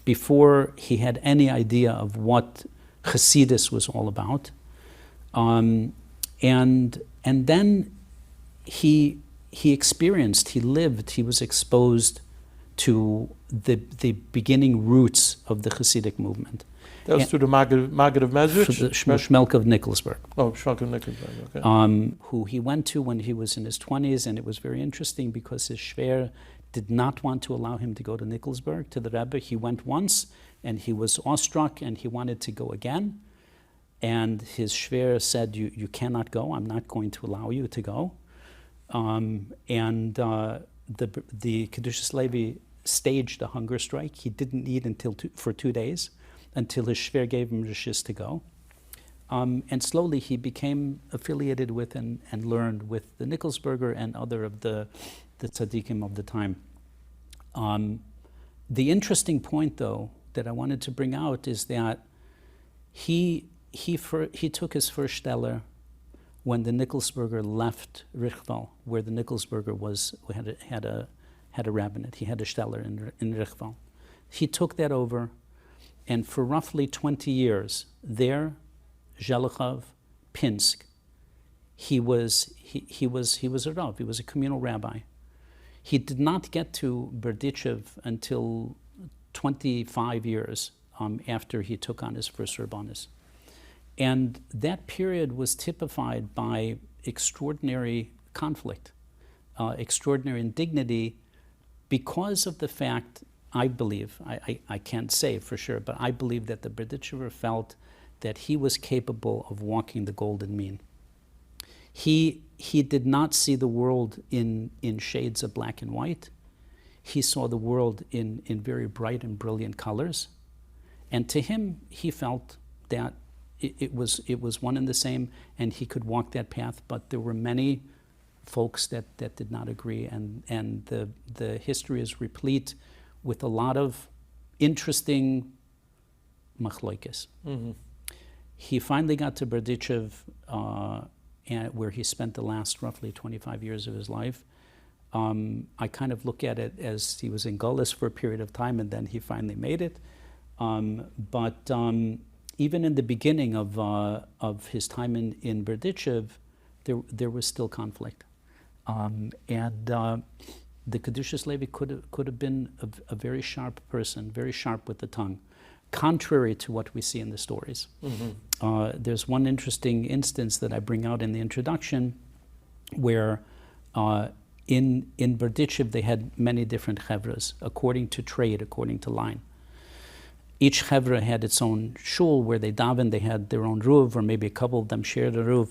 Speaker 2: before he had any idea of what Chassidus was all about. And then he experienced, he lived, he was exposed to the beginning roots of the Chassidic movement.
Speaker 1: That was through the Maggid of Mezrich?
Speaker 2: Shmelk of Nikolsburg.
Speaker 1: Oh, Shmelk of Nikolsburg, okay.
Speaker 2: Who he went to when he was in his 20s, and it was very interesting because his shver did not want to allow him to go to Nikolsburg, to the Rebbe. He went once, and he was awestruck, and he wanted to go again. And his shver said, you cannot go, I'm not going to allow you to go. The Kedushas Levi staged a hunger strike. He didn't eat for 2 days, until his shver gave him rishis to go. And slowly he became affiliated with and learned with the Nikolsburger and other of the tzaddikim of the time. The interesting point, though, that I wanted to bring out is that he took his first stellar when the Nikolsburger left Richval, where the Nikolsburger had a rabbinate. He had a stellar in Richval. He took that over, and for roughly 20 years there, Zhelichov, Pinsk, he was a Rav. He was a communal rabbi. He did not get to Berdichev until 25 years after he took on his first Rabbanis. And that period was typified by extraordinary conflict, extraordinary indignity, because of the fact I believe, I can't say for sure, but I believe that the Berditchever felt that he was capable of walking the golden mean. He did not see the world in shades of black and white. He saw the world in very bright and brilliant colors. And to him, he felt that it was one and the same, and he could walk that path, but there were many folks that did not agree, and the history is replete with a lot of interesting machloikes. Mm-hmm. He finally got to Berditchev, where he spent the last roughly 25 years of his life. I kind of look at it as he was in Gullus for a period of time, and then he finally made it. But even in the beginning of his time in Berditchev, there was still conflict. The Kedushas Levi could have been a very sharp person, very sharp with the tongue, contrary to what we see in the stories. Mm-hmm. There's one interesting instance that I bring out in the introduction where in Berditchev they had many different chevras, according to trade, according to line. Each chevra had its own shul where they davened, they had their own ruv, or maybe a couple of them shared a ruv.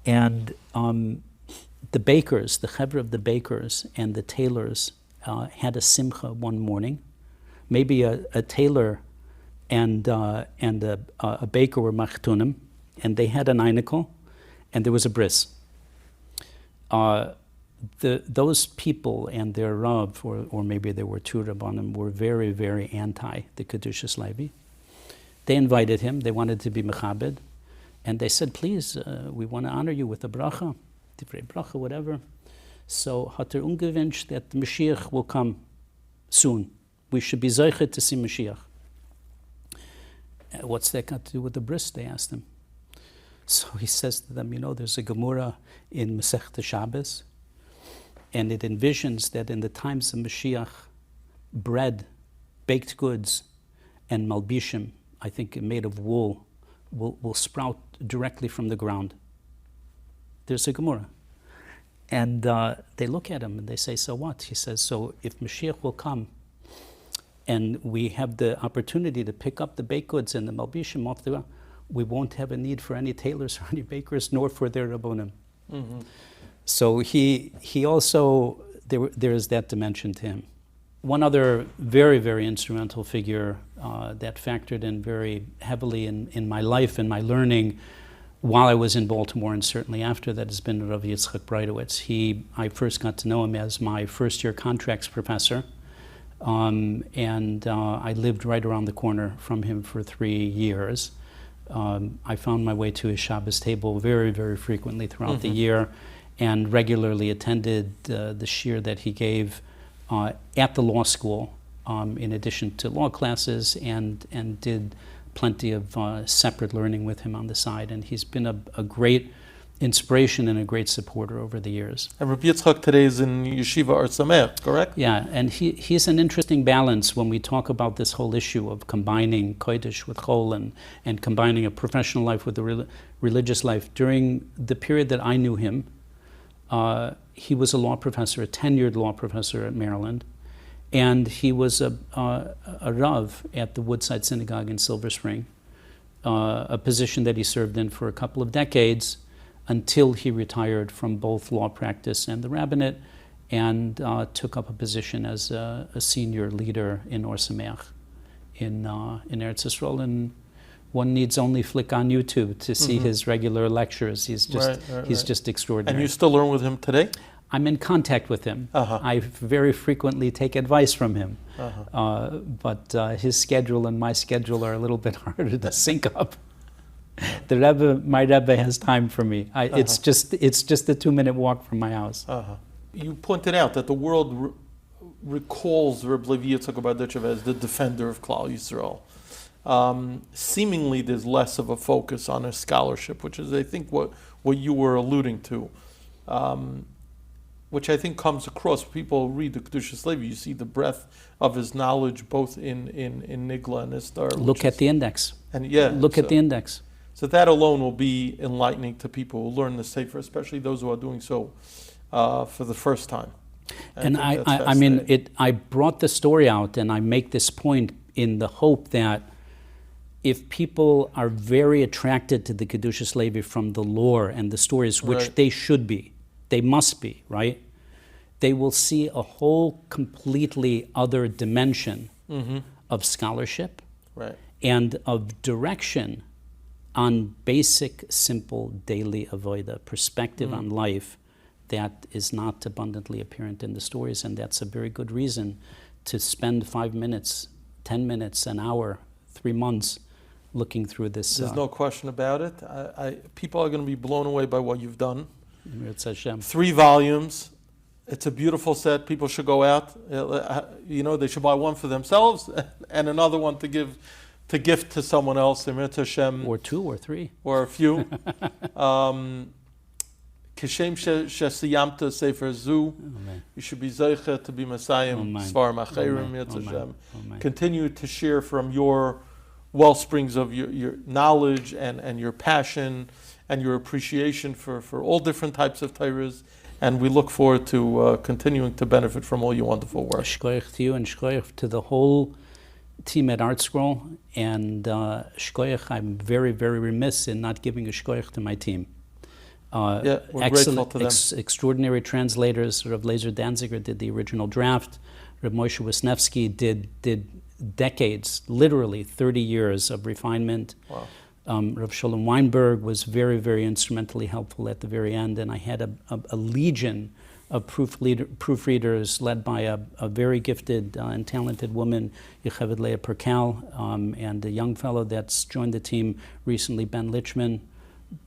Speaker 2: And the bakers, the chevra of the bakers and the tailors had a simcha one morning. Maybe a tailor and a baker were machtunim, and they had an einikel, and there was a bris. Those people and their Rav, or maybe there were two Rabbanim, were very, very anti the Kedushas Levi. They invited him, they wanted to be mechabed, and they said, please, we want to honor you with a bracha, divrei bracha, whatever. So hat ungewünscht that the Mashiach will come soon. We should be zeichet to see Mashiach. What's that got to do with the bris, they asked him. So he says to them, there's a Gemara in Masechta Shabbos, and it envisions that in the times of Mashiach, bread, baked goods, and malbishim, I think made of wool, will sprout directly from the ground. There's a Gemara. And they look at him and they say, so what? He says, so if Mashiach will come and we have the opportunity to pick up the baked goods and the malbishim off the ground, we won't have a need for any tailors or any bakers, nor for their rabbonim. Mm-hmm. So he also, there is that dimension to him. One other very, very instrumental figure that factored in very heavily in my life and my learning while I was in Baltimore, and certainly after that, has been Rav Yitzchak Breitowitz. I first got to know him as my first-year contracts professor, and I lived right around the corner from him for 3 years. I found my way to his Shabbos table very, very frequently throughout mm-hmm. the year, and regularly attended the shir that he gave at the law school, in addition to law classes, and did plenty of separate learning with him on the side. And he's been a great inspiration and a great supporter over the years. And
Speaker 1: Rabbi Yitzchak today is in Yeshiva Ar Sameach, correct?
Speaker 2: Yeah, and he's an interesting balance when we talk about this whole issue of combining Kodesh with Chol and combining a professional life with a religious life. During the period that I knew him, he was a law professor, a tenured law professor at Maryland, and he was a Rav at the Woodside Synagogue in Silver Spring, a position that he served in for a couple of decades until he retired from both law practice and the rabbinate, and took up a position as a senior leader in Or Sameach in Eretz Yisrael. And one needs only flick on YouTube to see mm-hmm. his regular lectures. He's just extraordinary.
Speaker 1: And you still learn with him today?
Speaker 2: I'm in contact with him. Uh-huh. I very frequently take advice from him. Uh-huh. But his schedule and my schedule are a little bit harder to sync up. My Rebbe has time for me. Uh-huh. It's just a 2-minute walk from my house.
Speaker 1: Uh-huh. You pointed out that the world recalls Reb Levi Yitzchak Berditchev as the defender of Klal Yisrael. Seemingly there's less of a focus on his scholarship, which is, I think, what you were alluding to, which I think comes across. People read the Kedushas Levi, you see the breadth of his knowledge both in Nigla and Istar.
Speaker 2: Look at the index.
Speaker 1: And yeah,
Speaker 2: look at the index.
Speaker 1: So that alone will be enlightening to people who learn the Sefer, especially those who are doing so for the first time.
Speaker 2: And
Speaker 1: think that's
Speaker 2: I mean,
Speaker 1: fascinating.
Speaker 2: I brought the story out, and I make this point in the hope that if people are very attracted to the Kedushas Levi from the lore and the stories, which
Speaker 1: Right.
Speaker 2: they should be, they must be, right? They will see a whole completely other dimension of scholarship
Speaker 1: Right.
Speaker 2: and of direction on basic, simple, daily avoida, perspective on life that is not abundantly apparent in the stories, and that's a very good reason to spend 5 minutes, 10 minutes, an hour, 3 months looking through this.
Speaker 1: There's no question about it. People are going to be blown away by what you've done.
Speaker 2: It's Hashem.
Speaker 1: 3 volumes. It's a beautiful set. People should go out. They should buy one for themselves and another one to gift to someone else. Hashem,
Speaker 2: Or 2 or 3.
Speaker 1: or a few. Kishem shesiyamta sefer zu.
Speaker 2: Amen.
Speaker 1: You should be zeicha to be Messiah.
Speaker 2: Amen.
Speaker 1: Svarim acherim.
Speaker 2: Amen.
Speaker 1: Hashem.
Speaker 2: Amen.
Speaker 1: Continue to share from your wellsprings of your knowledge and your passion and your appreciation for all different types of Torahs. And we look forward to continuing to benefit from all your wonderful work.
Speaker 2: Shkoyach to you and shkoyach to the whole team at ArtScroll. And shkoyach, I'm very, very remiss in not giving a shkoyach to my team.
Speaker 1: We're grateful to them.
Speaker 2: Extraordinary translators. Reb Lazer Danziger did the original draft. Reb Moyshe Wisniewski did decades, literally 30 years of refinement.
Speaker 1: Wow.
Speaker 2: Rav Shalom Weinberg was very, very instrumentally helpful at the very end, and I had a legion of proofreaders led by a very gifted and talented woman, Yocheved Leah Perkal, and a young fellow that's joined the team recently, Ben Lichman.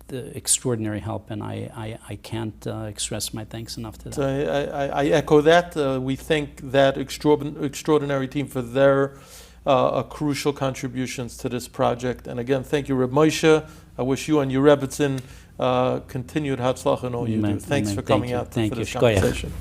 Speaker 2: The extraordinary help, and I can't express my thanks enough to them.
Speaker 1: So I echo that. We thank that extraordinary team for their crucial contributions to this project. And again, thank you, Reb Moyshe. I wish you and your Rebbetzin continued Hatzlach in all you do. Thanks for coming out for this conversation.